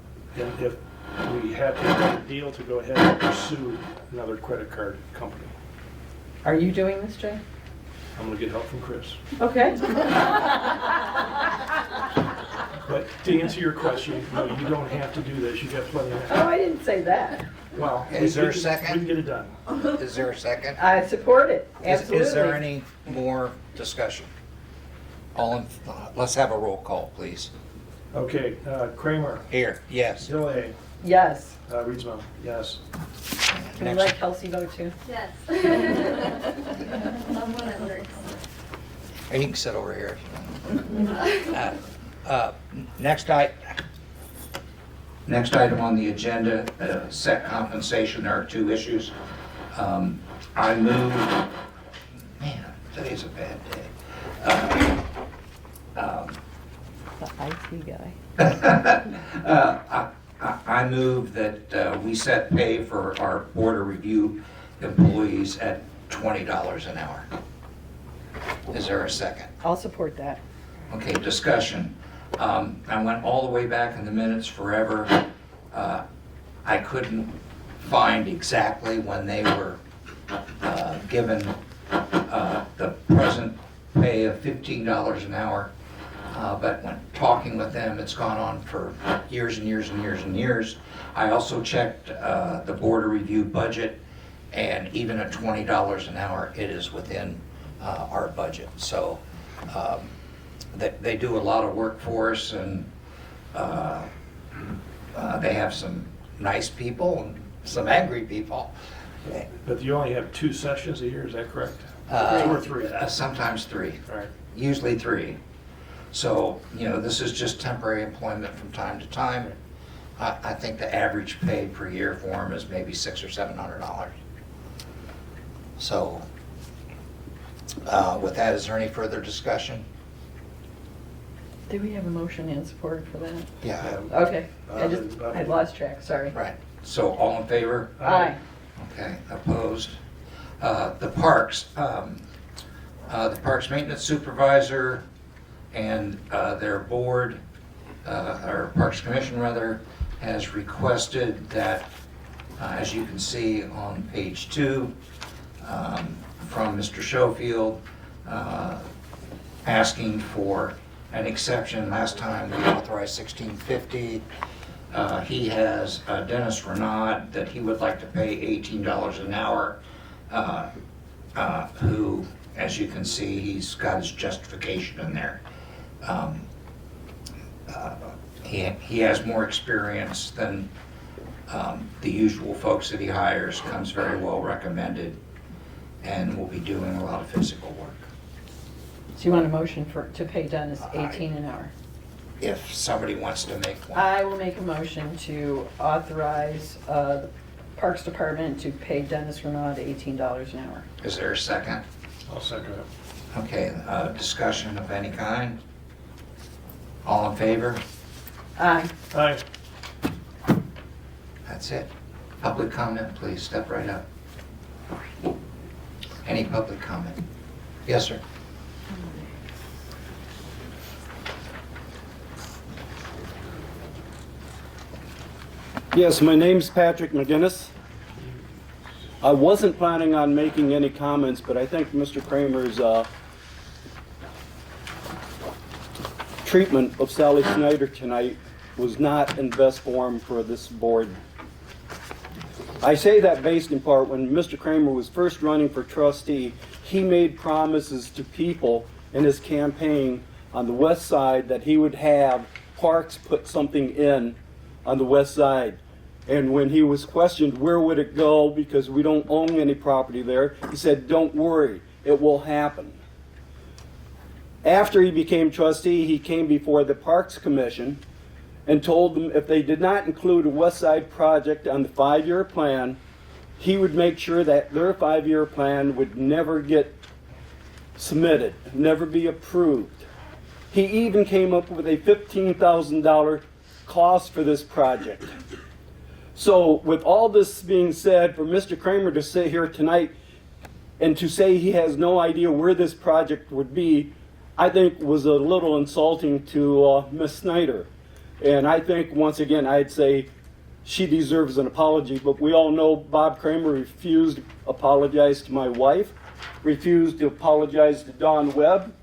we have to make a deal to go ahead and pursue another credit card company. Are you doing this, Jay? I'm gonna get help from Chris. Okay. But to answer your question, no, you don't have to do this. You got plenty of Oh, time. I didn't say that. Well, Is there a we can second? get it done. Is there a second? I support it, absolutely. Is there any more discussion? Let's have a roll call, please. Okay, Kramer, Here, yes. Dillay, Yes. Rietzma, yes. Can we Next. let Kelsey vote too? Yes. Someone at work. You can sit over here. Next item on the agenda, set compensation. There are two issues. I move, man, today's a bad day. The IT guy. I move that we set pay for our board of review employees at $20 an hour. Is there a second? I'll support that. Okay, discussion. I went all the way back in the minutes forever. I couldn't find exactly when they were given the present pay of $15 an hour. But when talking with them, it's gone on for years and years and years and years. I also checked the board of review budget, and even at $20 an hour, it is within our budget. So they do a lot of work for us, and they have some nice people and some angry people. But you only have 2 sessions a year, is that correct? 2 or 3? Sometimes 3, All right. usually 3. So, this is just temporary employment from time to time. I think the average pay per year for them is maybe $600 or $700. So, with that, is there any further discussion? Did we have a motion and support for that? Yeah, Okay, I lost track, sorry. right. So, all in favor? Aye. Okay, opposed? The parks maintenance supervisor and their board, or Parks Commission rather, has requested that, as you can see on page 2, from Mr. Schofield, asking for an exception. Last time we authorized $1,650. He has Dennis Renaud that he would like to pay $18 an hour, who, as you can see, he's got his justification in there. He has more experience than the usual folks that he hires, comes very well recommended, and will be doing a lot of physical work. So you want a motion to pay Dennis 18 an hour? If somebody wants to make one. I will make a motion to authorize the Parks Department to pay Dennis Renaud $18 an hour. Is there a second? I'll second it. Okay, discussion of any kind? All in favor? Aye. Aye. That's it. Public comment, please, step right up. Any public comment? Yes, sir. Yes, my name's Patrick McGinnis. I wasn't planning on making any comments, but I think Mr. Kramer's treatment of Sally Snyder tonight was not in best form for this board. I say that based in part when Mr. Kramer was first running for trustee, he made promises to people in his campaign on the west side that he would have Parks put something in on the west side. And when he was questioned, where would it go, because we don't own any property there, he said, don't worry, it will happen. After he became trustee, he came before the Parks Commission and told them if they did not include a west side project on the 5-year plan, he would make sure that their 5-year plan would never get submitted, never be approved. He even came up with a $15,000 cost for this project. So with all this being said, for Mr. Kramer to sit here tonight and to say he has no idea where this project would be, I think was a little insulting to Ms. Snyder. And I think, once again, I'd say she deserves an apology, but we all know Bob Kramer refused to apologize to my wife, refused to apologize to Dawn Webb,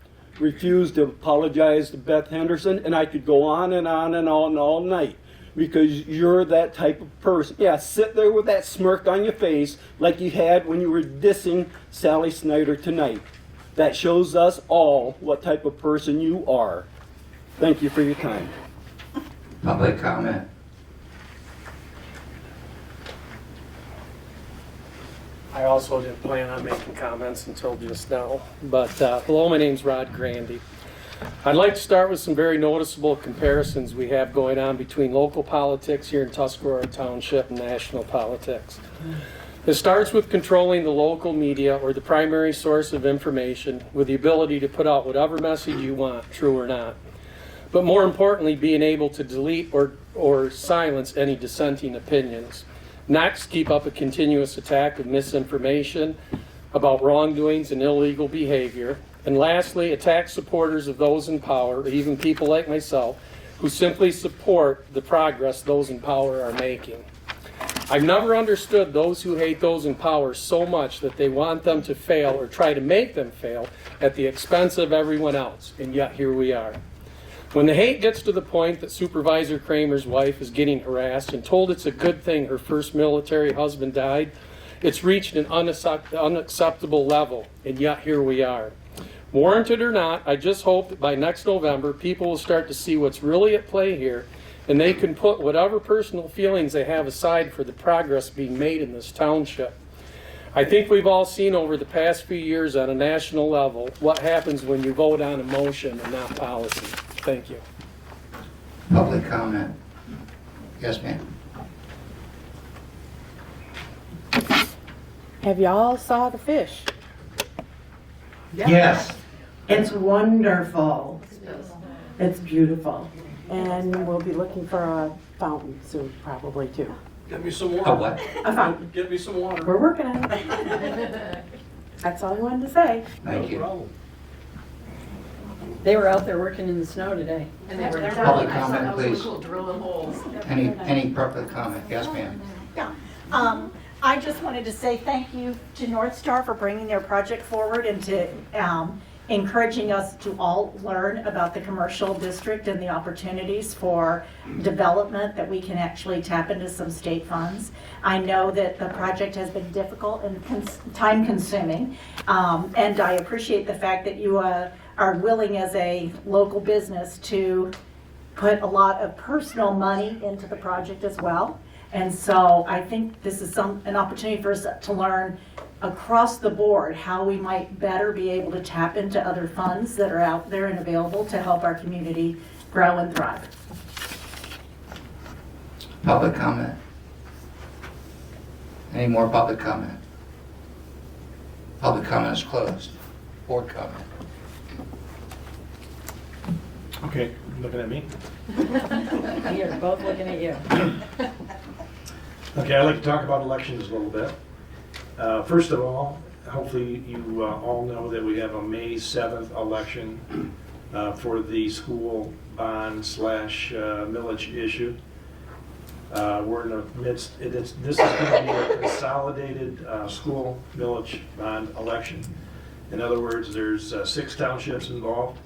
refused to apologize to Beth Henderson, and I could go on and on and on all night, because you're that type of person. Yeah, sit there with that smirk on your face like you had when you were dissing Sally Snyder tonight. That shows us all what type of person you are. Thank you for your time. Public comment. I also didn't plan on making comments until just now. But hello, my name's Rod Grandy. I'd like to start with some very noticeable comparisons we have going on between local politics here in Tuscarora Township and national politics. It starts with controlling the local media, or the primary source of information, with the ability to put out whatever message you want, true or not. But more importantly, being able to delete or silence any dissenting opinions. Next, keep up a continuous attack of misinformation about wrongdoings and illegal behavior. And lastly, attack supporters of those in power, or even people like myself, who simply support the progress those in power are making. I've never understood those who hate those in power so much that they want them to fail or try to make them fail at the expense of everyone else, and yet here we are. When the hate gets to the point that Supervisor Kramer's wife is getting harassed and told it's a good thing her first military husband died, it's reached an unacceptable level, and yet here we are. Warranted or not, I just hope that by next November, people will start to see what's really at play here, and they can put whatever personal feelings they have aside for the progress being made in this township. I think we've all seen over the past few years on a national level what happens when you vote on emotion and not policy. Thank you. Public comment. Yes, ma'am. Have y'all saw the fish? Yes. It's wonderful. It's beautiful. And we'll be looking for a fountain soon, probably too. Get me some A water. what? A fountain. Get me some water. We're working on it. That's all I wanted to say. Thank you. problem. They were out there working in the snow today. And they were Public comment, please. drilling holes. Any public comment? Yes, ma'am. Yeah. I just wanted to say thank you to North Star for bringing their project forward and to encouraging us to all learn about the commercial district and the opportunities for development that we can actually tap into some state funds. I know that the project has been difficult and time consuming, and I appreciate the fact that you are willing as a local business to put a lot of personal money into the project as well. And so I think this is an opportunity for us to learn across the board how we might better be able to tap into other funds that are out there and available to help our community grow and thrive. Public comment. Any more public comment? Public comment is closed. Board comment. Okay, looking at me. We are both looking at you. Okay, I'd like to talk about elections a little bit. First of all, hopefully you all know that we have a May 7th election for the school bond / millage issue. We're in the midst, this is going to be a consolidated school millage bond election. In other words, there's 6 townships involved,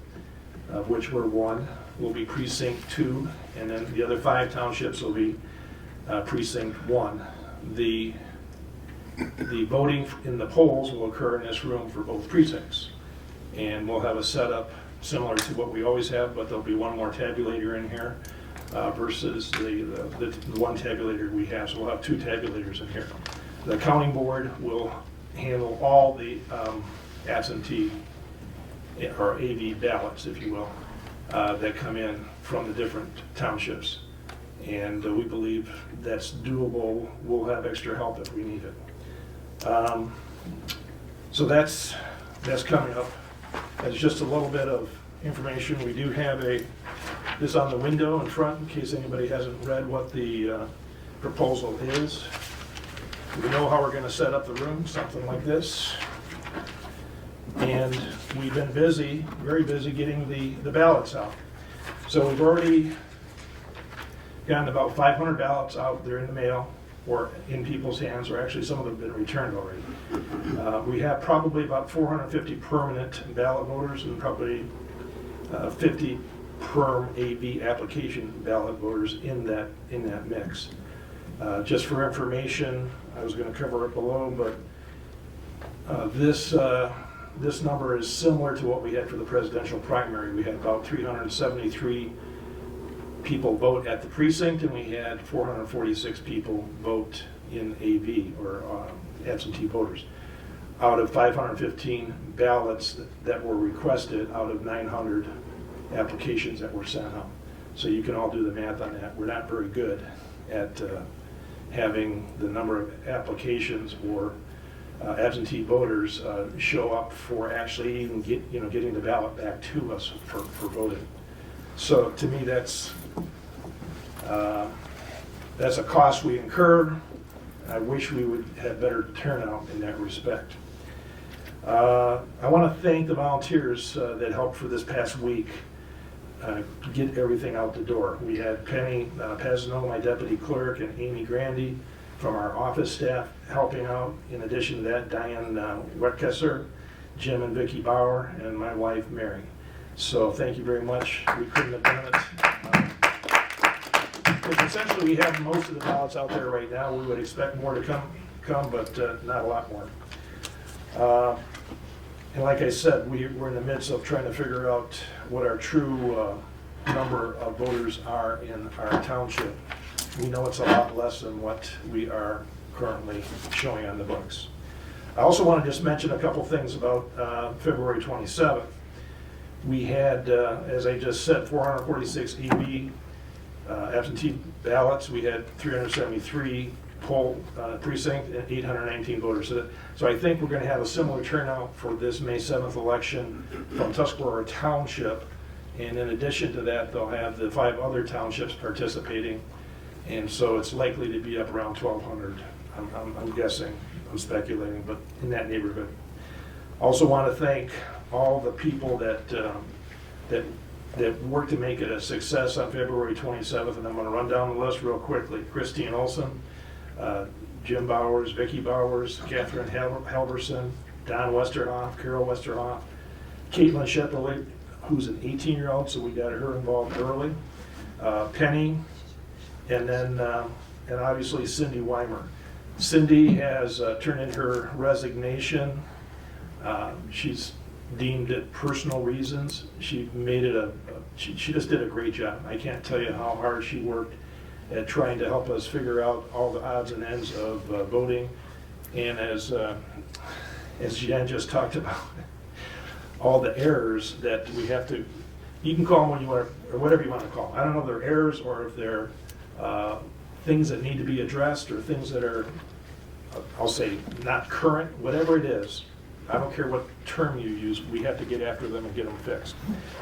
of which we're 1, will be precinct 2, and then the other 5 townships will be precinct 1. The voting in the polls will occur in this room for both precincts. And we'll have a setup similar to what we always have, but there'll be one more tabulator in here versus the one tabulator we have. So we'll have 2 tabulators in here. The counting board will handle all the absentee or AV ballots, if you will, that come in from the different townships. And we believe that's doable. We'll have extra help if we need it. So that's coming up. That's just a little bit of information. We do have this on the window in front in case anybody hasn't read what the proposal is, we know how we're going to set up the room, something like this. And we've been busy, very busy, getting the ballots out. So we've already gotten about 500 ballots out there in the mail or in people's hands, or actually some of them have been returned already. We have probably about 450 permanent ballot voters and probably 50 perm AV application ballot voters in that mix. Just for information, I was going to cover it below, but this number is similar to what we had for the presidential primary. We had about 373 people vote at the precinct, and we had 446 people vote in AV, or absentee voters, out of 515 ballots that were requested out of 900 applications that were sent out. So you can all do the math on that. We're not very good at having the number of applications or absentee voters show up for actually even getting the ballot back to us for voting. So to me, that's a cost we incur. I wish we would have better turnout in that respect. I want to thank the volunteers that helped for this past week get everything out the door. We had Penny Pazano, my deputy clerk, and Amy Grandy from our office staff helping out. In addition to that, Diane Wetkesser, Jim and Vicki Bauer, and my wife, Mary. So thank you very much. We couldn't have done it. Because essentially we have most of the ballots out there right now. We would expect more to come, but not a lot more. And like I said, we're in the midst of trying to figure out what our true number of voters are in our township. We know it's a lot less than what we are currently showing on the books. I also want to just mention a couple things about February 27th. We had, as I just said, 446 EB absentee ballots. We had 373 poll precinct and 819 voters. So I think we're going to have a similar turnout for this May 7th election from Tuscarora Township. And in addition to that, they'll have the 5 other townships participating. And so it's likely to be up around 1,200. I'm guessing, I'm speculating, but in that neighborhood. Also want to thank all the people that worked to make it a success on February 27th, and I'm going to run down the list real quickly. Christine Olson, Jim Bowers, Vicki Bowers, Catherine Halverson, Don Westerhoff, Carol Westerhoff, Caitlin Shepperly, who's an 18-year-old, so we got her involved early, Penny, and then and obviously Cindy Weimer. Cindy has turned in her resignation. She's deemed it personal reasons. She made it she just did a great job. I can't tell you how hard she worked at trying to help us figure out all the odds and ends of voting. And as Jan just talked about, all the errors that we have to, you can call them what you want, or whatever you want to call them. I don't know if they're errors or if they're things that need to be addressed or things that are, I'll say, not current, whatever it is. I don't care what term you use, we have to get after them and get them fixed.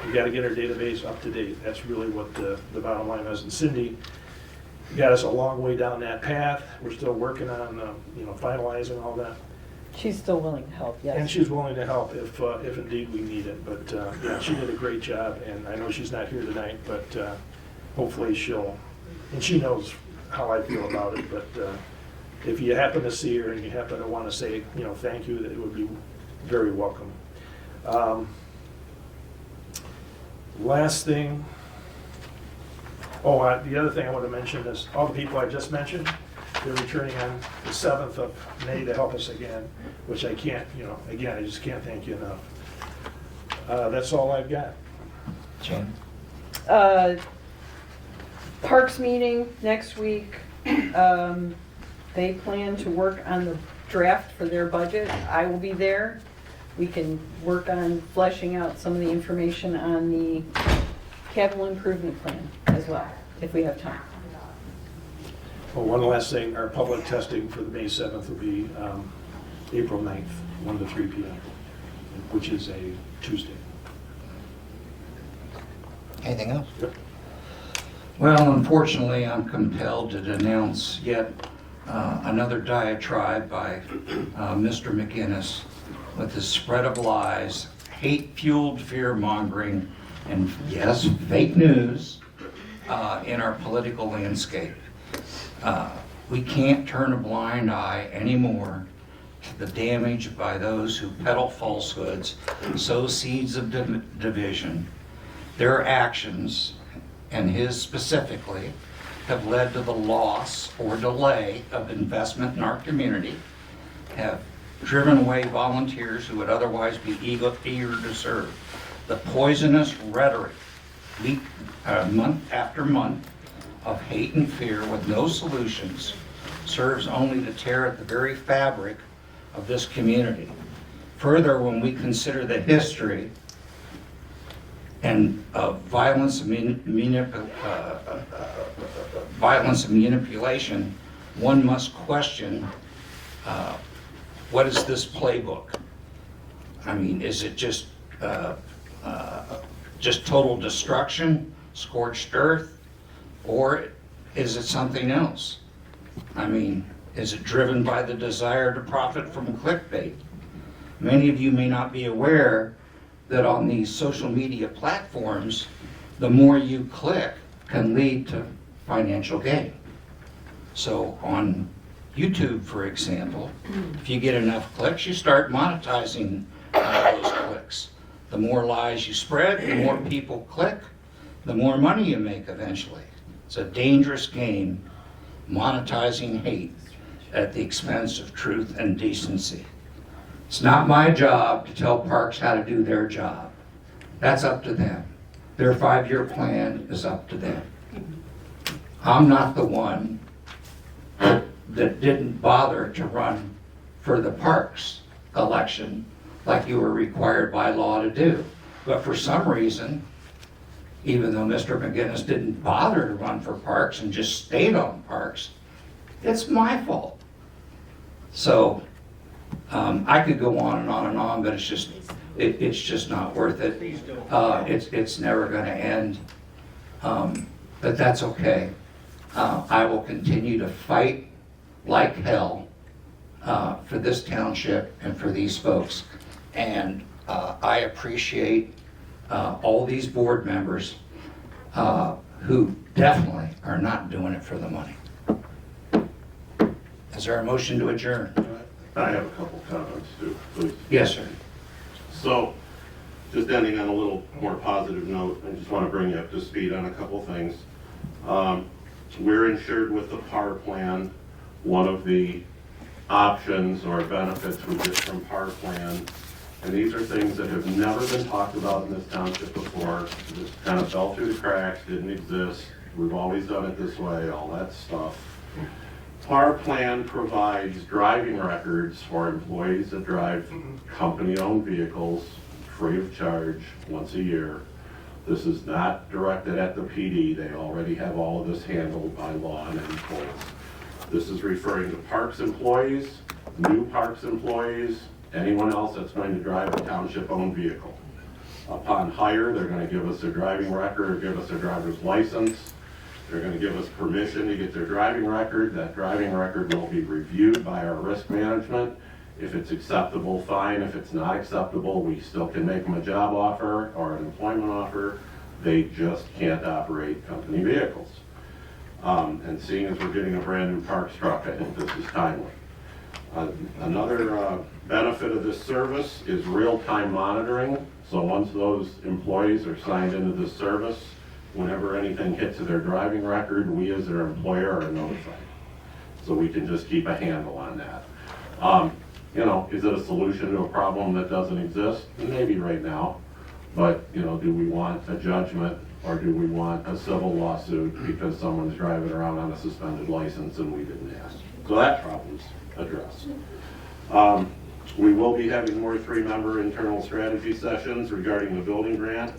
We got to get our database up to date. That's really what the bottom line is. And Cindy got us a long way down that path. We're still working on finalizing all that. She's still willing to help, yes. And she's willing to help if indeed we need it. But yeah, she did a great job, and I know she's not here tonight, but hopefully and she knows how I feel about it. But if you happen to see her and you happen to want to say, thank you, that it would be very welcome. Last thing. The other thing I want to mention is all the people I just mentioned, they're returning on the 7th of May to help us again, which I can't, again, I just can't thank you enough. That's all I've got. Jan? Parks meeting next week. They plan to work on the draft for their budget. I will be there. We can work on fleshing out some of the information on the capital improvement plan as well, if we have time. Well, one last thing, our public testing for the May 7th will be April 9th, 1 to 3 p.m., which is a Tuesday. Anything else? Yep. Well, unfortunately, I'm compelled to denounce yet another diatribe by Mr. McGinnis with his spread of lies, hate-fueled fear-mongering, and yes, fake news in our political landscape. We can't turn a blind eye anymore to the damage by those who peddle falsehoods, sow seeds of division. Their actions, and his specifically, have led to the loss or delay of investment in our community, have driven away volunteers who would otherwise be eager to serve. The poisonous rhetoric, month after month, of hate and fear with no solutions serves only to tear at the very fabric of this community. Further, when we consider the history and violence and manipulation, one must question what is this playbook? I mean, is it just total destruction, scorched earth, or is it something else? I mean, is it driven by the desire to profit from clickbait? Many of you may not be aware that on these social media platforms, the more you click can lead to financial gain. So on YouTube, for example, if you get enough clicks, you start monetizing those clicks. The more lies you spread, the more people click, the more money you make eventually. It's a dangerous game, monetizing hate at the expense of truth and decency. It's not my job to tell parks how to do their job. That's up to them. Their 5-year plan is up to them. I'm not the one that didn't bother to run for the parks election like you were required by law to do. But for some reason, even though Mr. McGinnis didn't bother to run for parks and just stayed on parks, it's my fault. So I could go on and on and on, but it's just not worth it. It's never going to end. But that's okay. I will continue to fight like hell for this township and for these folks. And I appreciate all these board members who definitely are not doing it for the money. Is there a motion to adjourn? I have a couple comments too, please. Yes, sir. So, just ending on a little more positive note, I just want to bring you up to speed on a couple things. We're insured with the PAR plan. One of the options or benefits we get from PAR plan, and these are things that have never been talked about in this township before, just kind of fell through the cracks, didn't exist, we've always done it this way, all that stuff. PAR plan provides driving records for employees that drive company-owned vehicles free of charge once a year. This is not directed at the PD. They already have all of this handled by law and enforcement. This is referring to parks employees, new parks employees, anyone else that's going to drive a township-owned vehicle. Upon hire, they're going to give us their driving record or give us their driver's license. They're going to give us permission to get their driving record. That driving record will be reviewed by our risk management. If it's acceptable, fine. If it's not acceptable, we still can make them a job offer or an employment offer. They just can't operate company vehicles. And seeing as we're getting a brand new parks truck, I think this is timely. Another benefit of this service is real-time monitoring. So once those employees are signed into this service, whenever anything hits their driving record, we as their employer are notified. So we can just keep a handle on that. You know, is it a solution to a problem that doesn't exist? Maybe right now. But, you know, do we want a judgment or do we want a civil lawsuit because someone's driving around on a suspended license and we didn't ask? So that problem's addressed. We will be having more 3-member internal strategy sessions regarding the building grant.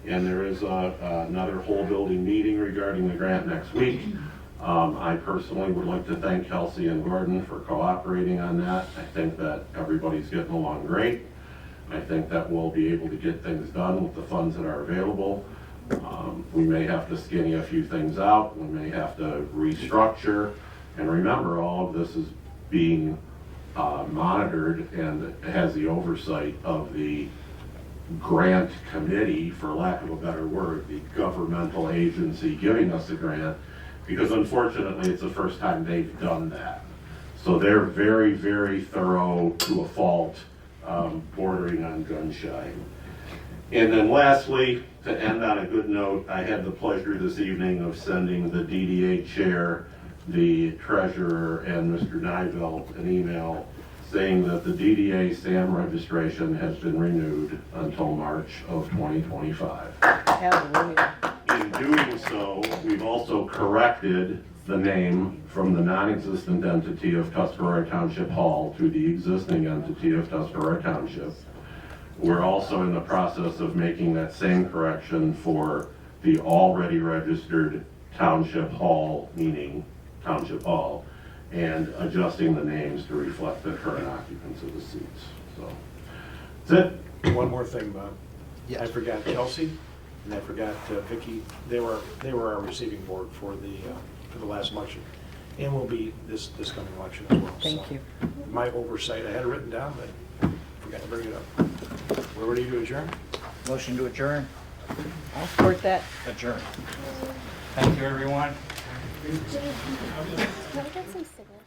And there is another whole building meeting regarding the grant next week. I personally would like to thank Kelsey and Gordon for cooperating on that. I think that everybody's getting along great. I think that we'll be able to get things done with the funds that are available. We may have to skinny a few things out, we may have to restructure, and remember, all of this is being monitored and has the oversight of the grant committee, for lack of a better word, the governmental agency giving us the grant, because unfortunately it's the first time they've done that. So they're very, very thorough to a fault, bordering on gun shy. And then lastly, to end on a good note, I had the pleasure this evening of sending the DDA chair, the treasurer, and Mr. Nivell an email saying that the DDA SAM registration has been renewed until March of 2025. Hallelujah. In doing so, we've also corrected the name from the non-existent entity of Tuscarora Township Hall to the existing entity of Tuscarora Township. We're also in the process of making that same correction for the already registered Township Hall, meaning Township Hall, and adjusting the names to reflect the current occupants of the seats. So, that's it. One more thing, Bob. I forgot Kelsey, and I forgot Vicky. They were our receiving board for the last election, and will be this coming election as well. Thank So, you. My oversight, I had it written down, but forgot to bring it up. We're ready to adjourn? Motion to adjourn. I'll support that. Adjourn. Thank you, everyone. Can we get some signatures?